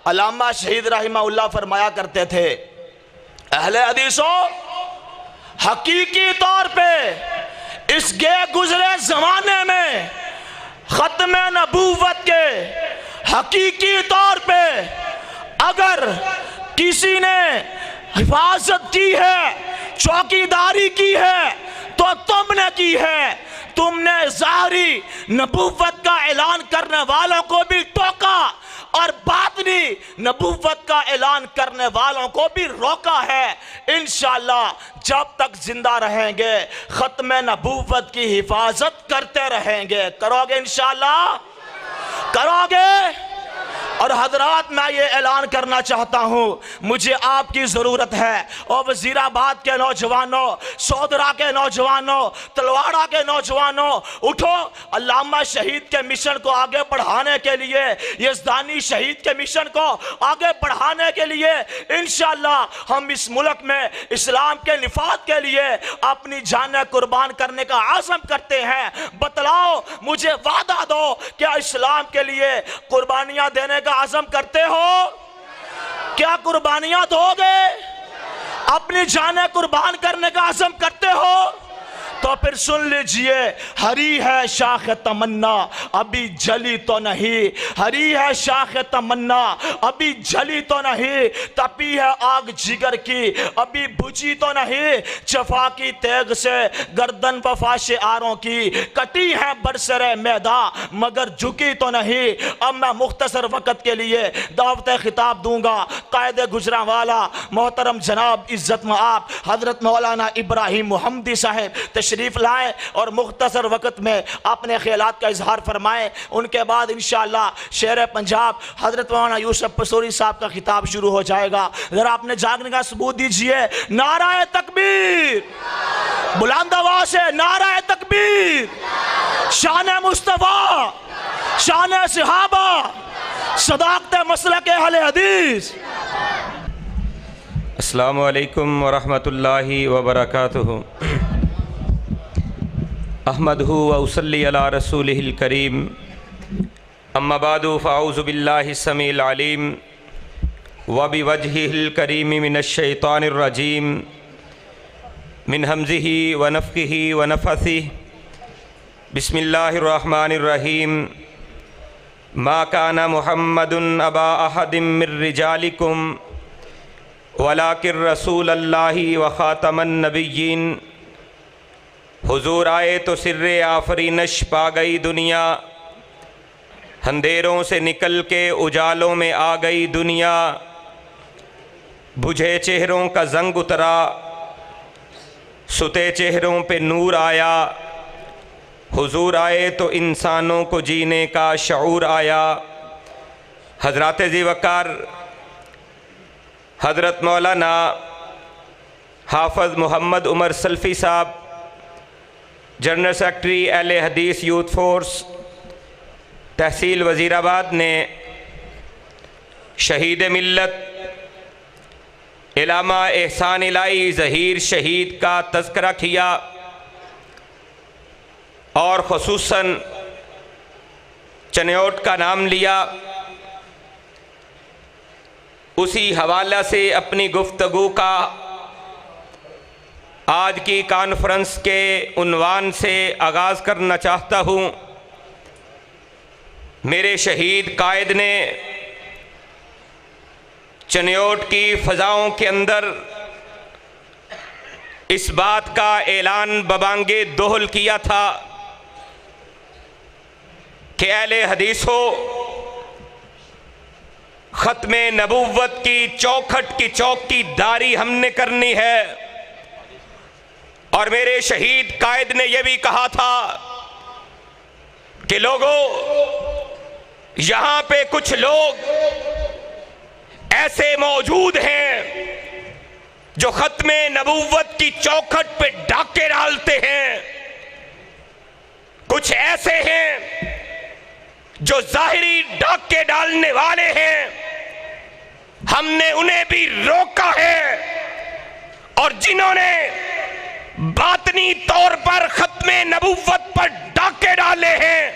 S3: علامہ شہید رحمہ اللہ فرمایا کرتے تھے، اہل حدیثوں حقیقی طور پہ اس گئے گزرے زمانے میں ختم نبوت کے حقیقی طور پہ اگر کسی نے حفاظت کی ہے، چوکیداری کی ہے تو تم نے کی ہے۔ تم نے ظاہری نبوت کا اعلان کرنے والوں کو بھی ٹوکا اور باطنی نبوت کا اعلان کرنے والوں کو بھی روکا ہے۔ انشاءاللہ جب تک زندہ رہیں گے ختم نبوت کی حفاظت کرتے رہیں گے۔ کرو گے انشاءاللہ؟ کرو گے؟ اور حضرات میں یہ اعلان کرنا چاہتا ہوں، مجھے آپ کی ضرورت ہے، اور وزیر آباد کے نوجوانوں، سودرا کے نوجوانوں، تلواڑہ کے نوجوانوں، اٹھو، علامہ شہید کے مشن کو آگے بڑھانے کے لیے، یزدانی شہید کے مشن کو آگے بڑھانے کے لیے انشاءاللہ ہم اس ملک میں اسلام کے نفاذ کے لیے اپنی جانیں قربان کرنے کا عزم کرتے ہیں۔ بتلاؤ، مجھے وعدہ دو کہ اسلام کے لیے قربانیاں دینے کا عزم کرتے ہو؟ کیا قربانیاں دو گے؟ اپنی جانیں قربان کرنے کا عزم کرتے ہو؟ تو پھر سن لیجئے، ہری ہے شاخ تمنا ابھی جلی تو نہیں، ہری ہے شاخ تمنا ابھی جلی تو نہیں، تپی ہے آگ جگر کی ابھی بجھی تو نہیں، جفا کی تیغ سے گردن وفا شعاروں کی کٹی ہے برسر میدان مگر جھکی تو نہیں۔ اب میں مختصر وقت کے لیے دعوت خطاب دوں گا قائد گجرانوالہ محترم جناب عزت مآب حضرت مولانا ابراہیم محمدی صاحب تشریف لائیں اور مختصر وقت میں اپنے خیالات کا اظہار فرمائیں۔ ان کے بعد انشاءاللہ شہر پنجاب حضرت مولانا یوسف پسوری صاحب کا خطاب شروع ہو جائے گا۔ ذرا اپنے جاگنے کا ثبوت دیجئے، نعرہ تکبیر، بلند آواز سے نعرہ تکبیر، شان مصطفیٰ، شان صحابہ، صداقت مسلک اہل حدیث۔
S9: السلام علیکم ورحمۃ اللہ وبرکاتہ۔ احمدہ وصلی علی رسولہ الکریم، اما بعد فاعوذ باللہ السمیع العلیم وبوجہہ الکریم من الشیطان الرجیم من ہمزہ ونفخہ ونفثہ، بسم اللہ الرحمن الرحیم۔ ما کان محمد ابا احد من رجالکم ولکن رسول اللہ وخاتم النبیین۔ حضور آئے تو سر آفرینش پا گئی دنیا، اندھیروں سے نکل کے اجالوں میں آ گئی دنیا، بجھے چہروں کا زنگ اترا، ستے چہروں پہ نور آیا۔ حضور آئے تو انسانوں کو جینے کا شعور آیا۔ حضرات ذی وقار حضرت مولانا حافظ محمد عمر سلفی صاحب، جنرل سیکرٹری اہل حدیث یوتھ فورس تحصیل وزیر آباد نے شہید ملت علامہ احسان الہی ظہیر شہید کا تذکرہ کیا اور خصوصاً چنیوٹ کا نام لیا۔ اسی حوالہ سے اپنی گفتگو کا آج کی کانفرنس کے عنوان سے آغاز کرنا چاہتا ہوں۔ میرے شہید قائد نے چنیوٹ کی فضاؤں کے اندر اس بات کا اعلان ببانگ دہل کیا تھا کہ اہل حدیث ہو، ختم نبوت کی چوکھٹ کی چوکی داری ہم نے کرنی ہے۔ اور میرے شہید قائد نے یہ بھی کہا تھا کہ لوگوں، یہاں پہ کچھ لوگ ایسے موجود ہیں جو ختم نبوت کی چوکھٹ پہ ڈاکے ڈالتے ہیں، کچھ ایسے ہیں جو ظاہری ڈاکے ڈالنے والے ہیں، ہم نے انہیں بھی روکا ہے، اور جنہوں نے باطنی طور پر ختم نبوت پر ڈاکے ڈالے ہیں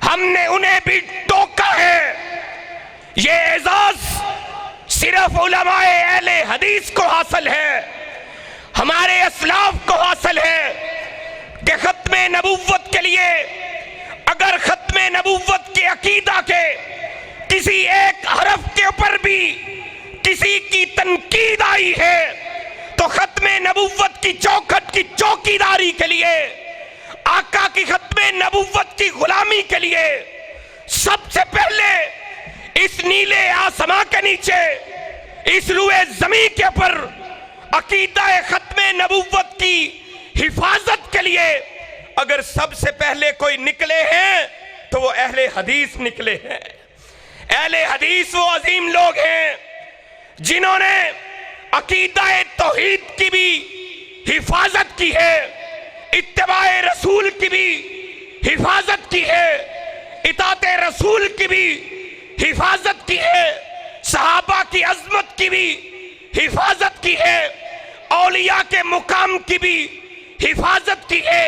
S9: ہم نے انہیں بھی ٹوکا ہے۔ یہ اعزاز صرف علماء اہل حدیث کو حاصل ہے، ہمارے اسلاف کو حاصل ہے کہ ختم نبوت کے لیے اگر ختم نبوت کے عقیدہ کے کسی ایک حرف کے اوپر بھی کسی کی تنقید آئی ہے تو ختم نبوت کی چوکھٹ کی چوکیداری کے لیے، آقا کی ختم نبوت کی غلامی کے لیے سب سے پہلے اس نیلے آسمان کے نیچے، اس روئے زمین کے پر عقیدہ ختم نبوت کی حفاظت کے لیے اگر سب سے پہلے کوئی نکلے ہیں تو وہ اہل حدیث نکلے ہیں۔ اہل حدیث وہ عظیم لوگ ہیں جنہوں نے عقیدہ توحید کی بھی حفاظت کی ہے، اتباع رسول کی بھی حفاظت کی ہے، اطاعت رسول کی بھی حفاظت کی ہے، صحابہ کی عظمت کی بھی حفاظت کی ہے، اولیاء کے مقام کی بھی حفاظت کی ہے۔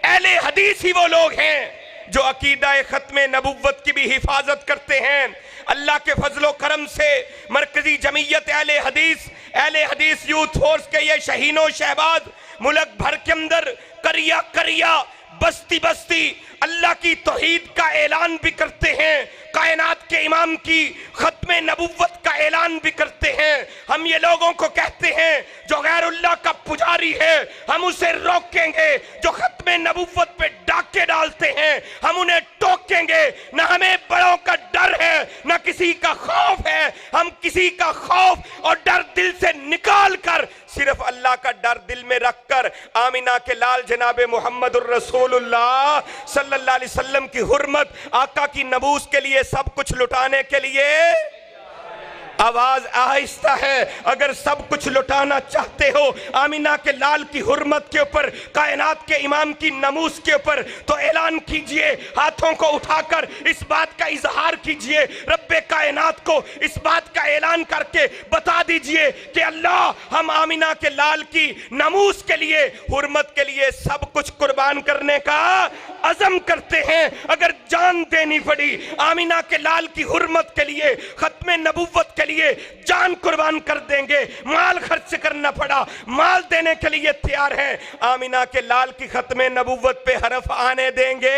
S9: اہل حدیث ہی وہ لوگ ہیں جو عقیدہ ختم نبوت کی بھی حفاظت کرتے ہیں۔ اللہ کے فضل و کرم سے مرکزی جمعیت اہل حدیث یوتھ فورس کے یہ شہین و شہباز ملک بھر کے اندر قریہ قریہ بستی بستی اللہ کی توحید کا اعلان بھی کرتے ہیں، کائنات کے امام کی ختم نبوت کا اعلان بھی کرتے ہیں۔ ہم یہ لوگوں کو کہتے ہیں جو غیر اللہ کا پجاری ہے ہم اسے روکیں گے، جو ختم نبوت پہ ڈاکے ڈالتے ہیں ہم انہیں ٹوکیں گے۔ نہ ہمیں بڑوں کا ڈر ہے نہ کسی کا خوف ہے، ہم کسی کا خوف اور ڈر دل سے نکال کر صرف اللہ کا ڈر دل میں رکھ کر آمینہ کے لال جناب محمد الرسول اللہ صلی اللہ علیہ وسلم کی حرمت، آقا کی نبوس کے لیے سب کچھ لٹانے کے لیے آواز آہستہ ہے۔ اگر سب کچھ لٹانا چاہتے ہو آمینہ کے لال کی حرمت کے اوپر، کائنات کے امام کی نموس کے اوپر، تو اعلان کیجئے، ہاتھوں کو اٹھا کر اس بات کا اظہار کیجئے، رب کائنات کو اس بات کا اعلان کر کے بتا دیجئے کہ اللہ ہم آمینہ کے لال کی نموس کے لیے، حرمت کے لیے سب کچھ قربان کرنے کا عزم کرتے ہیں۔ اگر جان دینی پڑی آمینہ کے لال کی حرمت کے لیے، ختم نبوت کے لیے جان قربان کر دیں گے، مال خرچ کرنا پڑا مال دینے کے لیے تیار ہیں۔ آمینہ کے لال کی ختم نبوت پہ حرف آنے دیں گے؟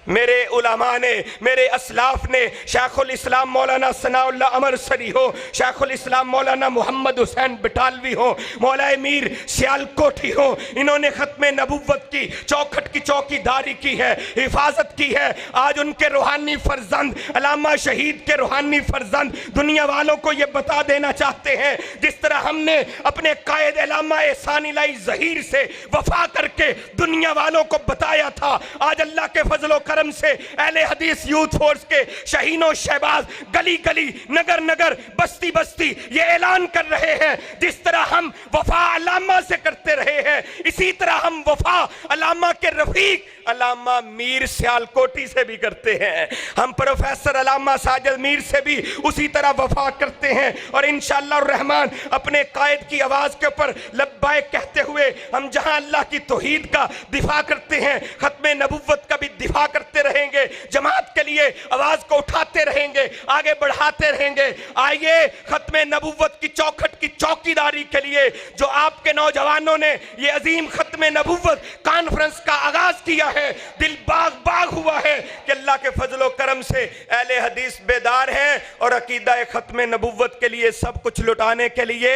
S9: میرے علماء نے، میرے اسلاف نے، شیخ الاسلام مولانا ثناء اللہ امرسری ہو، شیخ الاسلام مولانا محمد حسین بٹالوی ہو، مولا میر سیال کوٹھی ہو، انہوں نے ختم نبوت کی چوکھٹ کی چوکی داری کی ہے، حفاظت کی ہے۔ آج ان کے روحانی فرزند، علامہ شہید کے روحانی فرزند دنیا والوں کو یہ بتا دینا چاہتے ہیں جس طرح ہم نے اپنے قائد علامہ احسان الہی ظہیر سے وفا کر کے دنیا والوں کو بتایا تھا، آج اللہ کے فضل و کرم سے اہل حدیث یوتھ فورس کے شہین و شہباز گلی گلی نگر نگر بستی بستی یہ اعلان کر رہے ہیں جس طرح ہم وفا علامہ سے کرتے رہے ہیں، اسی طرح ہم وفا علامہ کے رفیق علامہ میر سیال کوٹی سے بھی کرتے ہیں، ہم پروفیسر علامہ ساجد میر سے بھی اسی طرح وفا کرتے ہیں، اور انشاءاللہ الرحمن اپنے قائد کی آواز کے اوپر لبیک کہتے ہوئے ہم جہاں اللہ کی توحید کا دفاع کرتے ہیں ختم نبوت کا بھی دفاع کرتے رہیں گے، جماعت کے لیے آواز کو اٹھاتے رہیں گے، آگے بڑھاتے رہیں گے۔ آئیے ختم نبوت کی چوکھٹ کی چوکیداری کے لیے جو آپ کے نوجوانوں نے یہ عظیم ختم نبوت کانفرنس کا آغاز کیا ہے، دل باغ باغ ہوا ہے کہ اللہ کے فضل و کرم سے اہل حدیث بیدار ہیں اور عقیدہ ختم نبوت کے لیے سب کچھ لٹانے کے لیے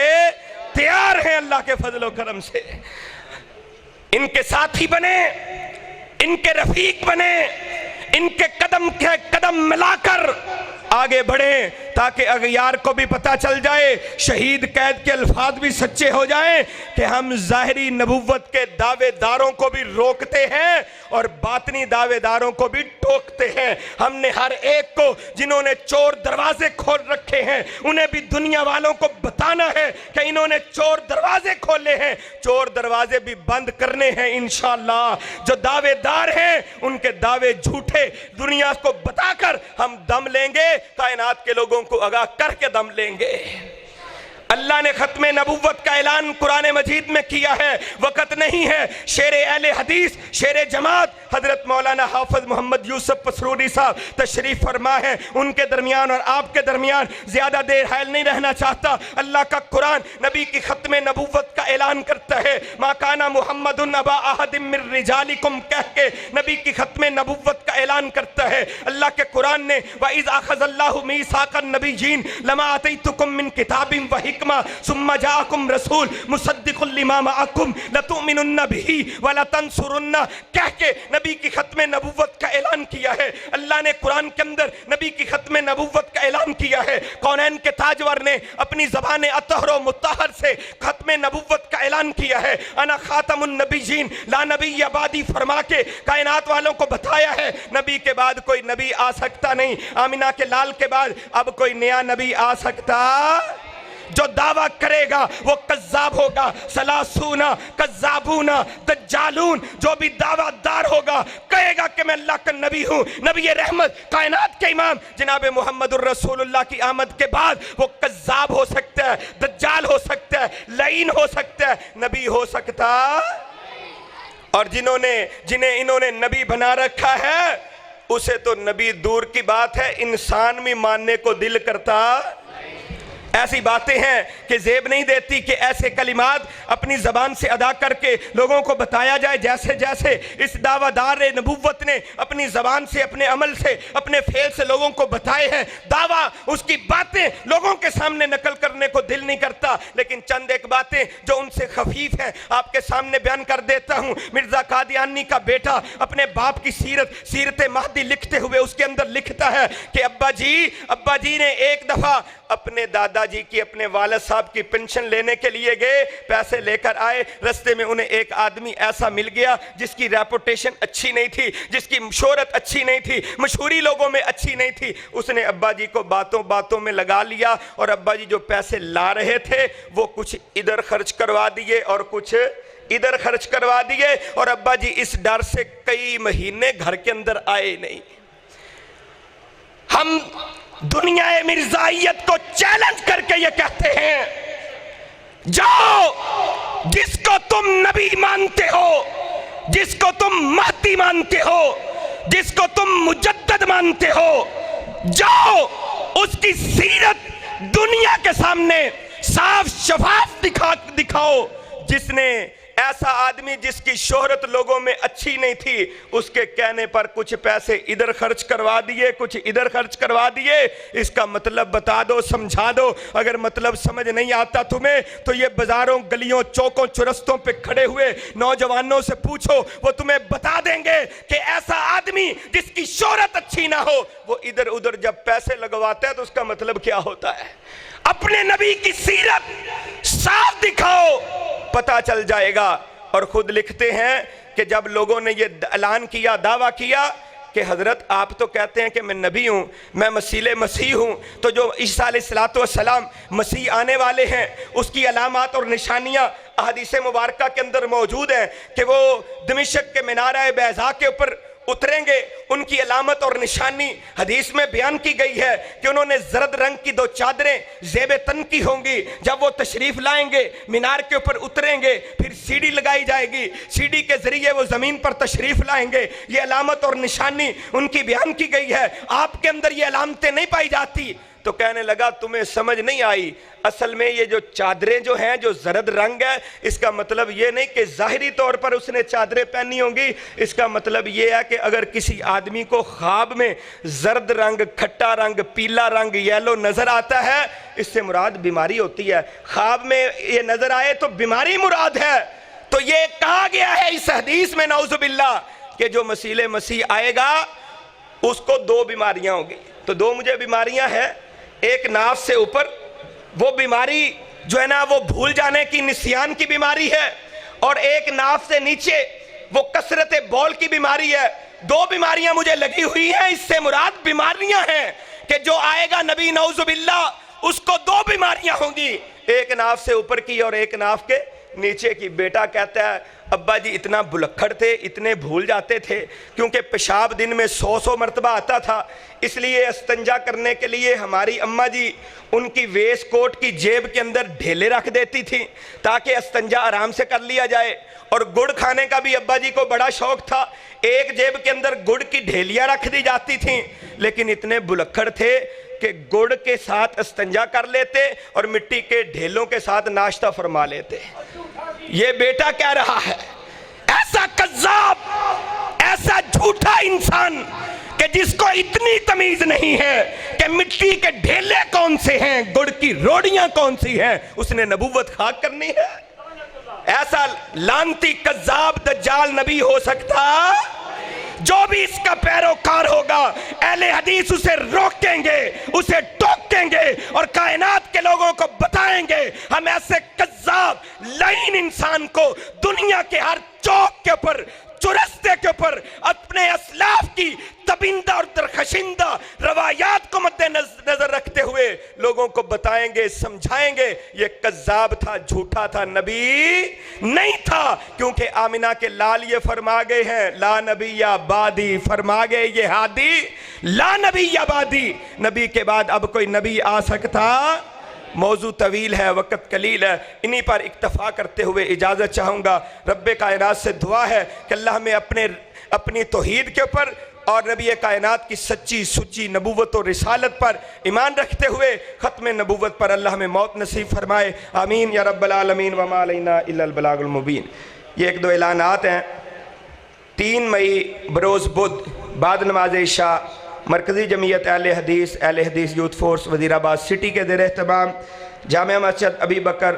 S9: تیار ہیں۔ اللہ کے فضل و کرم سے ان کے ساتھی بنے، ان کے رفیق بنے، ان کے قدم کے قدم ملا کر آگے بڑھیں، تاکہ اغیار کو بھی پتہ چل جائے، شہید قید کے الفاظ بھی سچے ہو جائیں کہ ہم ظاہری نبوت کے دعوے داروں کو بھی روکتے ہیں اور باطنی دعوے داروں کو بھی ٹوکتے ہیں۔ ہم نے ہر ایک کو جنہوں نے چور دروازے کھول رکھے ہیں انہیں بھی دنیا والوں کو بتانا ہے کہ انہوں نے چور دروازے کھولے ہیں، چور دروازے بھی بند کرنے ہیں انشاءاللہ۔ جو دعوے دار ہیں ان کے دعوے جھوٹے دنیا کو بتا کر ہم دم لیں گے، کائنات کے لوگوں کو آگاہ کر کے دم لیں گے۔ اللہ نے ختم نبوت کا اعلان قرآن مجید میں کیا ہے، وقت نہیں ہے۔ شیر اہل حدیث، شیر جماعت حضرت مولانا حافظ محمد یوسف پسرودی صاحب تشریف فرما ہے، ان کے درمیان اور آپ کے درمیان زیادہ دیر حائل نہیں رہنا چاہتا۔ اللہ کا قرآن نبی کی ختم نبوت کا اعلان کرتا ہے، ما کان محمد ابا احد من رجالکم کہہ کے نبی کی ختم نبوت کا اعلان کرتا ہے۔ اللہ کے قرآن نے وَإِذْ أَخَذَ اللَّهُ مِيثَاقَ النَّبِيِّينَ لَمَا آتَيْتُكُم مِّن كِتَابٍ وَحِكْمَةٍ ثُمَّ جَاءَكُمْ رَسُولٌ مُصَدِّقٌ لِّمَا مَعَكُمْ لَتُؤْمِنُنَّ بِهِ وَلَتَنصُرُنَّهُ کہہ کے نبی کی ختم نبوت کا اعلان کیا ہے۔ اللہ نے قرآن کے اندر نبی کی ختم نبوت کا اعلان کیا ہے۔ کونین کے تاجور نے اپنی زبان اطہر و مطہر سے ختم نبوت کا اعلان کیا ہے، انا خاتم النبیین لا نبی بعدی فرما کے کائنات والوں کو بتایا ہے نبی کے بعد کوئی نبی آ سکتا نہیں، آمینہ کے لال کے بعد اب کوئی نیا نبی آ سکتا۔ جو دعویٰ کرے گا وہ کذاب ہوگا، سلاسون کذابون دجالون، جو بھی دعویٰ دار ہوگا کہے گا کہ میں اللہ کا نبی ہوں، نبی رحمت کائنات کے امام جناب محمد الرسول اللہ کی آمد کے بعد وہ کذاب ہو سکتا ہے، دجال ہو سکتا ہے، لعین ہو سکتا ہے، نبی ہو سکتا۔ اور جنہیں انہوں نے نبی بنا رکھا ہے اسے تو نبی دور کی بات ہے، انسان بھی ماننے کو دل کرتا۔ ایسی باتیں ہیں کہ زیب نہیں دیتی کہ ایسے کلمات اپنی زبان سے ادا کر کے لوگوں کو بتایا جائے جیسے جیسے اس دعویٰ دار نبوت نے اپنی زبان سے، اپنے عمل سے، اپنے فعل سے لوگوں کو بتائے ہیں۔ دعویٰ اس کی باتیں لوگوں کے سامنے نقل کرنے کو دل نہیں کرتا، لیکن چند ایک باتیں جو ان سے خفیف ہیں آپ کے سامنے بیان کر دیتا ہوں۔ مرزا قادیانی کا بیٹا اپنے باپ کی سیرت مہدی لکھتے ہوئے اس کے اندر لکھتا ہے کہ ابا جی نے ایک دفعہ اپنے دادا جی کی، اپنے والد صاحب کی پنشن لینے کے لیے گئے، پیسے لے کر آئے، رستے میں انہیں ایک آدمی ایسا مل گیا جس کی ریپوٹیشن اچھی نہیں تھی، جس کی شہرت اچھی نہیں تھی، مشہوری لوگوں میں اچھی نہیں تھی۔ اس نے ابا جی کو باتوں میں لگا لیا اور ابا جی جو پیسے لا رہے تھے وہ کچھ ادھر خرچ کروا دیے اور کچھ ادھر خرچ کروا دیے، اور ابا جی اس ڈر سے کئی مہینے گھر کے اندر آئے نہیں۔ ہم دنیا مرزائیت کو چیلنج کر کے یہ کہتے ہیں، جاؤ جس کو تم نبی مانتے ہو، جس کو تم مہدی مانتے ہو، جس کو تم مجدد مانتے ہو، جاؤ اس کی سیرت دنیا کے سامنے صاف شفاف دکھاؤ۔ جس نے ایسا آدمی جس کی شہرت لوگوں میں اچھی نہیں تھی، اس کے کہنے پر کچھ پیسے ادھر خرچ کروا دیے، کچھ ادھر خرچ کروا دیے، اس کا مطلب بتا دو، سمجھا دو۔ اگر مطلب سمجھ نہیں آتا تمہیں تو یہ بازاروں، گلیوں، چوکوں، چرستوں پہ کھڑے ہوئے نوجوانوں سے پوچھو، وہ تمہیں بتا دیں گے کہ ایسا آدمی جس کی شہرت اچھی نہ ہو وہ ادھر ادھر جب پیسے لگواتا ہے تو اس کا مطلب کیا ہوتا ہے۔ اپنے نبی کی سیرت صاف دکھاؤ، پتہ چل جائے گا۔ اور خود لکھتے ہیں کہ جب لوگوں نے یہ اعلان کیا، دعویٰ کیا کہ حضرت آپ تو کہتے ہیں کہ میں نبی ہوں، میں مسیح ہوں، تو جو عیسیٰ علیہ السلام مسیح آنے والے ہیں اس کی علامات اور نشانیاں احادیث مبارکہ کے اندر موجود ہیں کہ وہ دمشق کے منارہ بیضاء کے اوپر اتریں گے۔ ان کی علامت اور نشانی حدیث میں بیان کی گئی ہے کہ انہوں نے زرد رنگ کی 2 چادریں زیب تن کی ہوں گی۔ جب وہ تشریف لائیں گے مینار کے اوپر اتریں گے، پھر سیڑھی لگائی جائے گی، سیڑھی کے ذریعے وہ زمین پر تشریف لائیں گے۔ یہ علامت اور نشانی ان کی بیان کی گئی ہے۔ آپ کے اندر یہ علامتیں نہیں پائی جاتی۔ تو کہنے لگا تمہیں سمجھ نہیں آئی، اصل میں یہ جو چادریں جو ہیں جو زرد رنگ ہے، اس کا مطلب یہ نہیں کہ ظاہری طور پر اس نے چادریں پہنی ہوں گی، اس کا مطلب یہ ہے کہ اگر کسی آدمی کو خواب میں زرد رنگ، کھٹا رنگ، پیلا رنگ، یلو نظر آتا ہے، اس سے مراد بیماری ہوتی ہے۔ خواب میں یہ نظر آئے تو بیماری مراد ہے۔ تو یہ کہا گیا ہے اس حدیث میں نعوذ باللہ کہ جو مسیح مسیح آئے گا اس کو 2 بیماریاں ہوں گی. تو 2 مجھے بیماریاں ہیں. ایک ناف سے اوپر وہ بیماری جو ہے نا وہ بھول جانے کی نسیان کی بیماری ہے, اور ایک ناف سے نیچے وہ کثرت بول کی بیماری ہے. 2 بیماریاں مجھے لگی ہوئی ہیں. اس سے مراد بیماریاں ہیں کہ جو آئے گا نبی نعوذ باللہ اس کو 2 بیماریاں ہوں گی, ایک ناف سے اوپر کی اور ایک ناف کے نیچے کی. بیٹا کہتا ہے ابا جی اتنا بلکھڑ تھے, اتنے بھول جاتے تھے, کیونکہ پیشاب دن میں 100 مرتبہ آتا تھا, اس لیے استنجا کرنے کے لیے ہماری اماں جی ان کی ویسٹ کوٹ کی جیب کے اندر ڈھیلے رکھ دیتی تھیں تاکہ استنجا آرام سے کر لیا جائے. اور گڑ کھانے کا بھی ابا جی کو بڑا شوق تھا, ایک جیب کے اندر گڑ کی ڈھیلیاں رکھ دی جاتی تھیں, لیکن اتنے بلکھڑ تھے کہ گڑ کے ساتھ استنجا کر لیتے اور مٹی کے ڈھیلوں کے ساتھ ناشتہ فرما لیتے. یہ بیٹا کہہ رہا ہے ایسا کذاب, ایسا جھوٹا انسان کہ جس کو اتنی تمیز نہیں ہے کہ مٹی کے ڈھیلے کون سے ہیں, گڑ کی روڑیاں کون سی ہیں, اس نے نبوت خاک کرنی ہے. ایسا لعنتی کذاب دجال نبی ہو سکتا؟ جو بھی اس کا پیروکار ہوگا اہل حدیث اسے روکیں گے, اسے ٹوکیں گے اور کائنات کے لوگوں کو بتائیں گے ہم ایسے کذاب لعین انسان کو دنیا کے ہر چوک کے اوپر, چرستے کے اوپر اپنے اسلاف کی تبندہ اور درخشندہ روایات کو مد نظر رکھتے ہوئے لوگوں کو بتائیں گے, سمجھائیں گے یہ کذاب تھا, جھوٹا تھا, نبی نہیں تھا. کیونکہ آمنہ کے لال یہ فرما گئے ہیں لا نبی یا بادی, فرما گئے یہ ہادی لا نبی یا بادی, نبی کے بعد اب کوئی نبی آ سکتا؟ موضوع طویل ہے, وقت قلیل ہے, انہی پر اکتفا کرتے ہوئے اجازت چاہوں گا. رب کائنات سے دعا ہے کہ اللہ ہمیں اپنی توحید کے اوپر اور نبی کائنات کی سچی سچی نبوت و رسالت پر ایمان رکھتے ہوئے ختم نبوت پر اللہ ہمیں موت نصیب فرمائے. آمین یا رب العالمین وما علینا الا البلاغ المبین. یہ 1-2 اعلانات ہیں. 3 مئی بروز بدھ بعد نماز عشاء مرکزی جمعیت اہل حدیث یوتھ فورس وزیر آباد سٹی کے زیر اہتمام جامع مسجد ابی بکر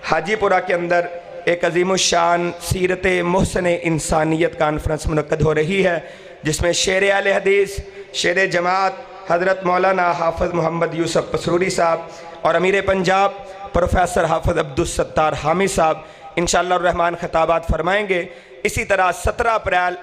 S9: حاجی پورہ کے اندر ایک عظیم الشان سیرت محسن انسانیت کانفرنس منعقد ہو رہی ہے, جس میں شیر اہل حدیث, شیر جماعت حضرت مولانا حافظ محمد یوسف پسروری صاحب اور امیر پنجاب پروفیسر حافظ عبدالستار حامد صاحب انشاءاللہ الرحمن خطابات فرمائیں گے. اسی طرح 17 اپریل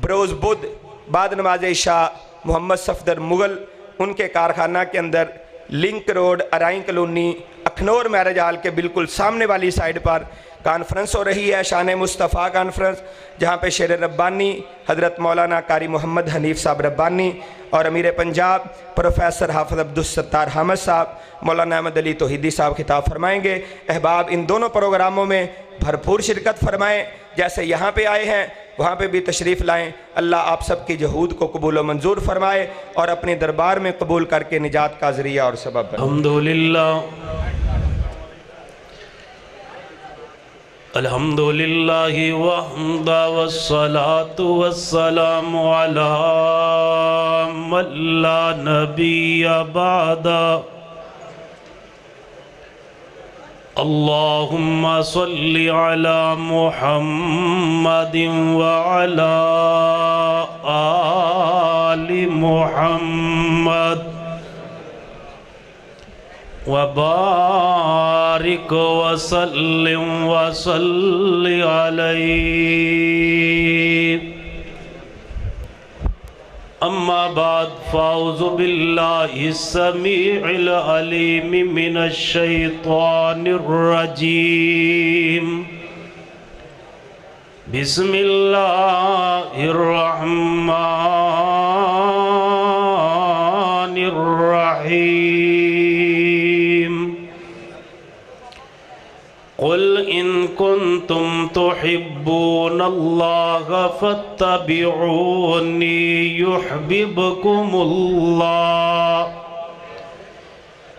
S9: بروز بدھ بعد نماز عشاء محمد صفدر مغل ان کے کارخانہ کے اندر link road Arain colony Akhnoor marriage hall کے بالکل سامنے والی سائیڈ پر کانفرنس ہو رہی ہے, شان مصطفیٰ کانفرنس, جہاں پہ شیر ربانی حضرت مولانا قاری محمد حنیف صاحب ربانی اور امیر پنجاب پروفیسر حافظ عبدالستار حامد صاحب مولانا احمد علی توحیدی صاحب خطاب فرمائیں گے. احباب ان دونوں پروگراموں میں بھرپور شرکت فرمائیں, جیسے یہاں پہ آئے ہیں وہاں پہ بھی تشریف لائیں. اللہ آپ سب کی جہود کو قبول و منظور فرمائے اور اپنے دربار میں قبول کر کے نجات کا ذریعہ اور سبب بنائے.
S10: الحمدللہ الحمدللہ وحمدہ والصلاة والسلام علی من لا نبی بعدہ. اللہم صلی علی محمد وعلی آل محمد وبارک وسلم وصلی علیہ. اما بعد فاعوذ باللہ السمیع العلیم من الشیطان الرجیم. بسم اللہ الرحمن الرحیم. قل ان کنتم تحبون اللہ فاتبعونی یحببکم اللہ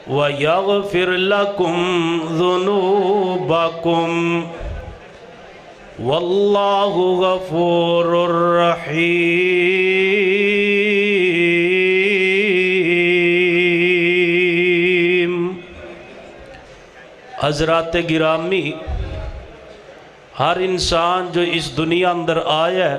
S10: ویغفر لکم ذنوبکم واللہ غفور رحیم. حضرات گرامی، ہر انسان جو اس دنیا اندر آیا ہے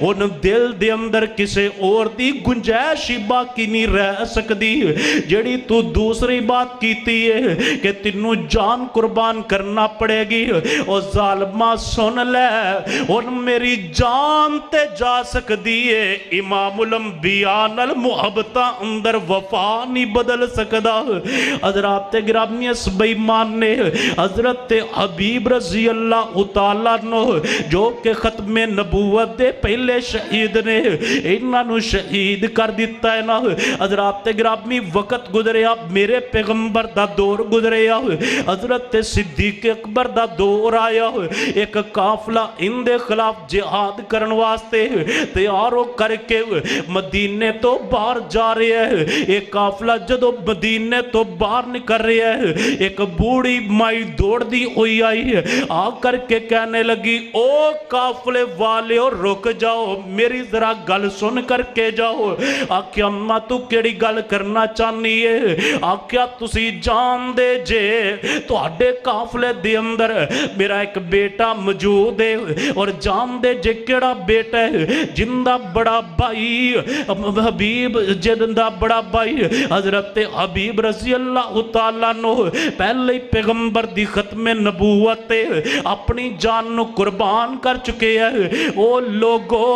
S10: ان دل دے اندر کسے اور دی گنجائش ہی باقی نہیں رہ سکتی جڑی تو دوسری بات کیتی ہے کہ تینوں جان قربان کرنا پڑے گی اور ظالمہ سن لے ان میری جان تے جا سکتی ہے امام الانبیاء نال محبتاں اندر وفا نہیں بدل سکدا حضرات گرامی اس بے ایمان نے حضرت حبیب رضی اللہ تعالیٰ نو جو کہ ختم نبوت دے پہلے شہید نے انہاں نو شہید کر دیتا ہے نا حضرات گرامی وقت گزریا میرے پیغمبر دا دور گزریا حضرت صدیق اکبر دا دور آیا ایک قافلہ ان دے خلاف جہاد کرن واسطے تیاروں کر کے مدینے تو باہر جا رہے ہیں ایک قافلہ جدو مدینے تو باہر نکل رہے ہیں ایک بوڑھی مائی دوڑ دی ہوئی آئی ہے آ کر کے کہنے لگی او قافلے والے اور رک جاؤ میری ذرا گل سن کر کے جاؤ آکھیا اماں تو کیڑی گل کرنا چاہنی ہے آکھیا تسی جان دے جے تو اڈے قافلے دے اندر میرا ایک بیٹا موجود ہے اور جان دے جے کیڑا بیٹا ہے جندہ بڑا بھائی حبیب جندہ بڑا بھائی حضرت حبیب رضی اللہ تعالیٰ نو پہلے پیغمبر دی ختم نبوت اپنی جان نو قربان کر چکے ہیں او لوگو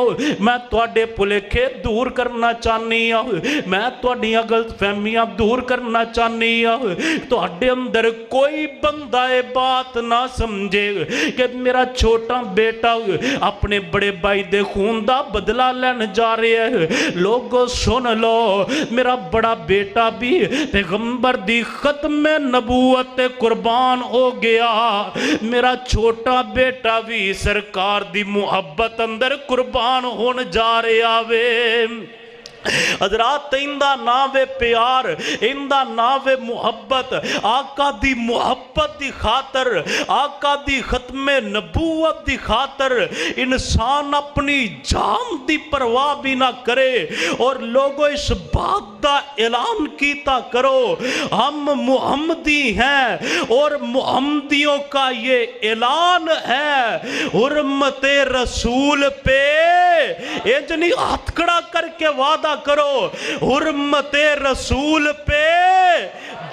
S10: میں تواڈے پلیکھے دور کرنا چاہنی ہوں میں تواڈیاں غلط فہمیاں دور کرنا چاہنی ہوں تواڈے اندر کوئی بندہ بات نہ سمجھے کہ میرا چھوٹا بیٹا اپنے بڑے بھائی دے خون دا بدلہ لین جا رہے ہیں لوگو سن لو میرا بڑا بیٹا بھی پیغمبر دی ختم نبوت قربان ہو گیا میرا چھوٹا بیٹا بھی سرکار دی محبت اندر قربان ہون جا رہے آوے حضرات اندہ ناوے پیار اندہ ناوے محبت آقا دی محبت دی خاطر آقا دی ختم نبوت دی خاطر انسان اپنی جان دی پرواہ بھی نہ کرے اور لوگوں اس بات دا اعلان کیتا کرو ہم محمدی ہیں اور محمدیوں کا یہ اعلان ہے حرمت رسول پہ ایجنی ہاتھ کھڑا کر کے وعدہ کرو حرمت رسول پہ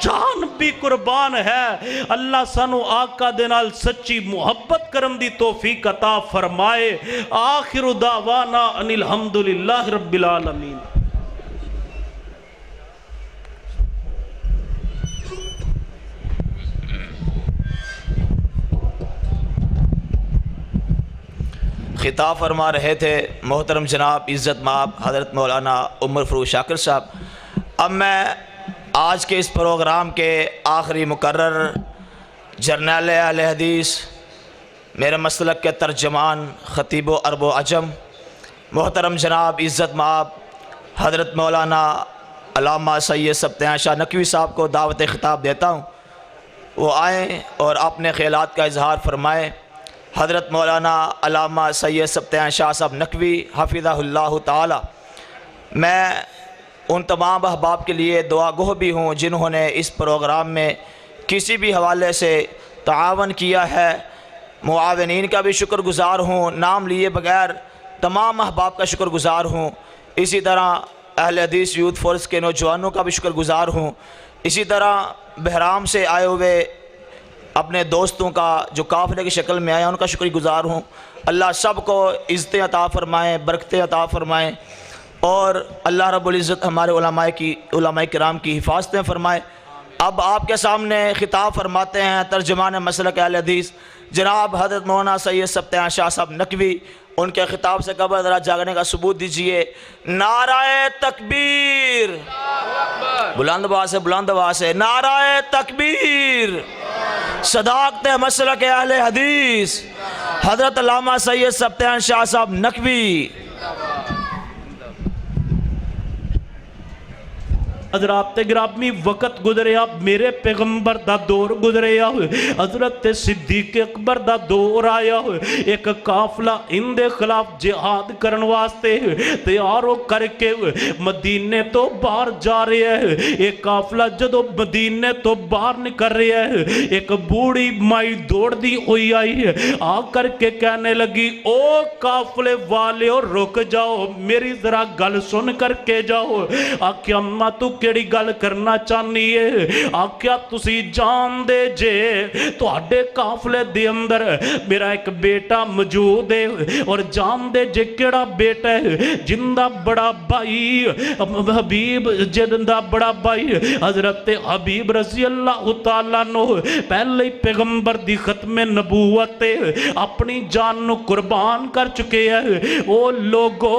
S10: جان بھی قربان ہے اللہ سانو آقا دے نال سچی محبت کرن دی توفیق عطا فرمائے آخر دعوانا ان الحمدللہ رب العالمین
S3: خطاب فرما رہے تھے محترم جناب عزت مآب حضرت مولانا عمر فروغ شاکر صاحب اب میں آج کے اس پروگرام کے آخری مقرر جرنیل اہل حدیث میرے مسلک کے ترجمان خطیب و عرب و عجم محترم جناب عزت مآب حضرت مولانا علامہ سید سبطیان شاہ نقوی صاحب کو دعوت خطاب دیتا ہوں وہ آئیں اور اپنے خیالات کا اظہار فرمائیں حضرت مولانا علامہ سید سبطیان شاہ صاحب نقوی حفظہ اللہ تعالی میں ان تمام احباب کے لیے دعا گو بھی ہوں جنہوں نے اس پروگرام میں کسی بھی حوالے سے تعاون کیا ہے معاونین کا بھی شکر گزار ہوں نام لیے بغیر تمام احباب کا شکر گزار ہوں اسی طرح اہل حدیث یوتھ فورس کے نوجوانوں کا بھی شکر گزار ہوں اسی طرح بہرام سے آئے ہوئے اپنے دوستوں کا جو قافلے کی شکل میں آئے ان کا شکر گزار ہوں اللہ سب کو عزتیں عطا فرمائیں برکتیں عطا فرمائیں اور اللہ رب العزت ہمارے علماء کرام کی حفاظتیں فرمائے اب آپ کے سامنے خطاب فرماتے ہیں ترجمان مسلک اہل حدیث جناب حضرت مولانا سید سبطیان شاہ صاحب نقوی ان کے خطاب سے قبل ذرا جاگنے کا ثبوت دیجئے نعرہ تکبیر بلند آواز سے نعرہ تکبیر صداقت مسلک اہل حدیث حضرت علامہ سید سبطیان شاہ صاحب نقوی
S10: حضرات گرامی وقت گزریا میرے پیغمبر دا دور گزریا حضرت صدیق اکبر دا دور آیا ایک قافلہ ان دے خلاف جہاد کرن واسطے تیاروں کر کے مدینے تو باہر جا رہے ہیں ایک قافلہ جدو مدینے تو باہر نکل رہے ہیں ایک بوڑھی مائی دوڑ دی ہوئی آئی ہے آ کر کے کہنے لگی او قافلے والے اور رک جاؤ میری ذرا گل سن کر کے جاؤ آکھیا اماں تو کیڑی گل کرنا چاہنی ہے آکھیا تسی جان دے جے تو اڈے قافلے دے اندر میرا ایک بیٹا موجود ہے اور جان دے جے کیڑا بیٹا ہے جندہ بڑا بھائی حبیب جندہ بڑا بھائی حضرت حبیب رضی اللہ تعالیٰ نو پہلے ہی پیغمبر دی ختم نبوت اپنی جان نو قربان کر چکے ہیں او لوگو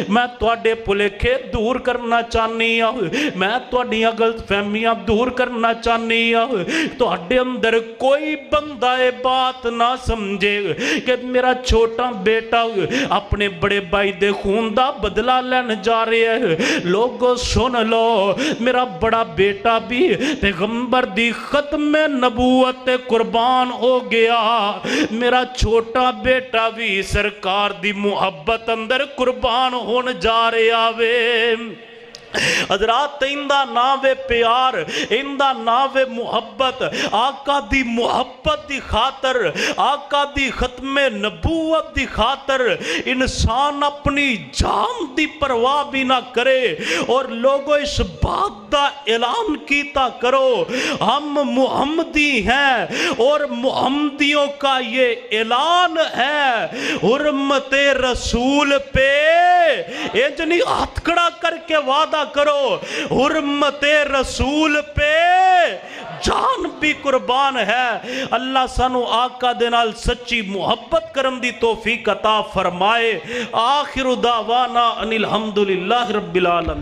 S10: میں تواڈے پھلیکھے دور کرنا چاہنی ہوں میں تواڈیاں غلط فہمیاں دور کرنا چاہنی ہوں تواڈے اندر کوئی بندہ بات نہ سمجھے کہ میرا چھوٹا بیٹا اپنے بڑے بھائی دے خون دا بدلہ لین جا رہے ہیں لوگو سن لو میرا بڑا بیٹا بھی پیغمبر دی ختم نبوت قربان ہو گیا میرا چھوٹا بیٹا بھی سرکار دی محبت اندر قربان ہون جا رہے آوے حضرات اندہ ناوے پیار اندہ ناوے محبت آقا دی محبت دی خاطر آقا دی ختم نبوت دی خاطر انسان اپنی جان دی پرواہ بھی نہ کرے اور لوگوں اس بات دا اعلان کیتا کرو ہم محمدی ہیں اور محمدیوں کا یہ اعلان ہے حرمت رسول پہ ایجنی ہاتھ کھڑا کر کے وعدہ کرو حرمت رسول پہ جان بھی قربان ہے اللہ سانو آقا دے نال سچی محبت کرن دی توفیق عطا فرمائے آخر دعوانا ان الحمدللہ رب العالمین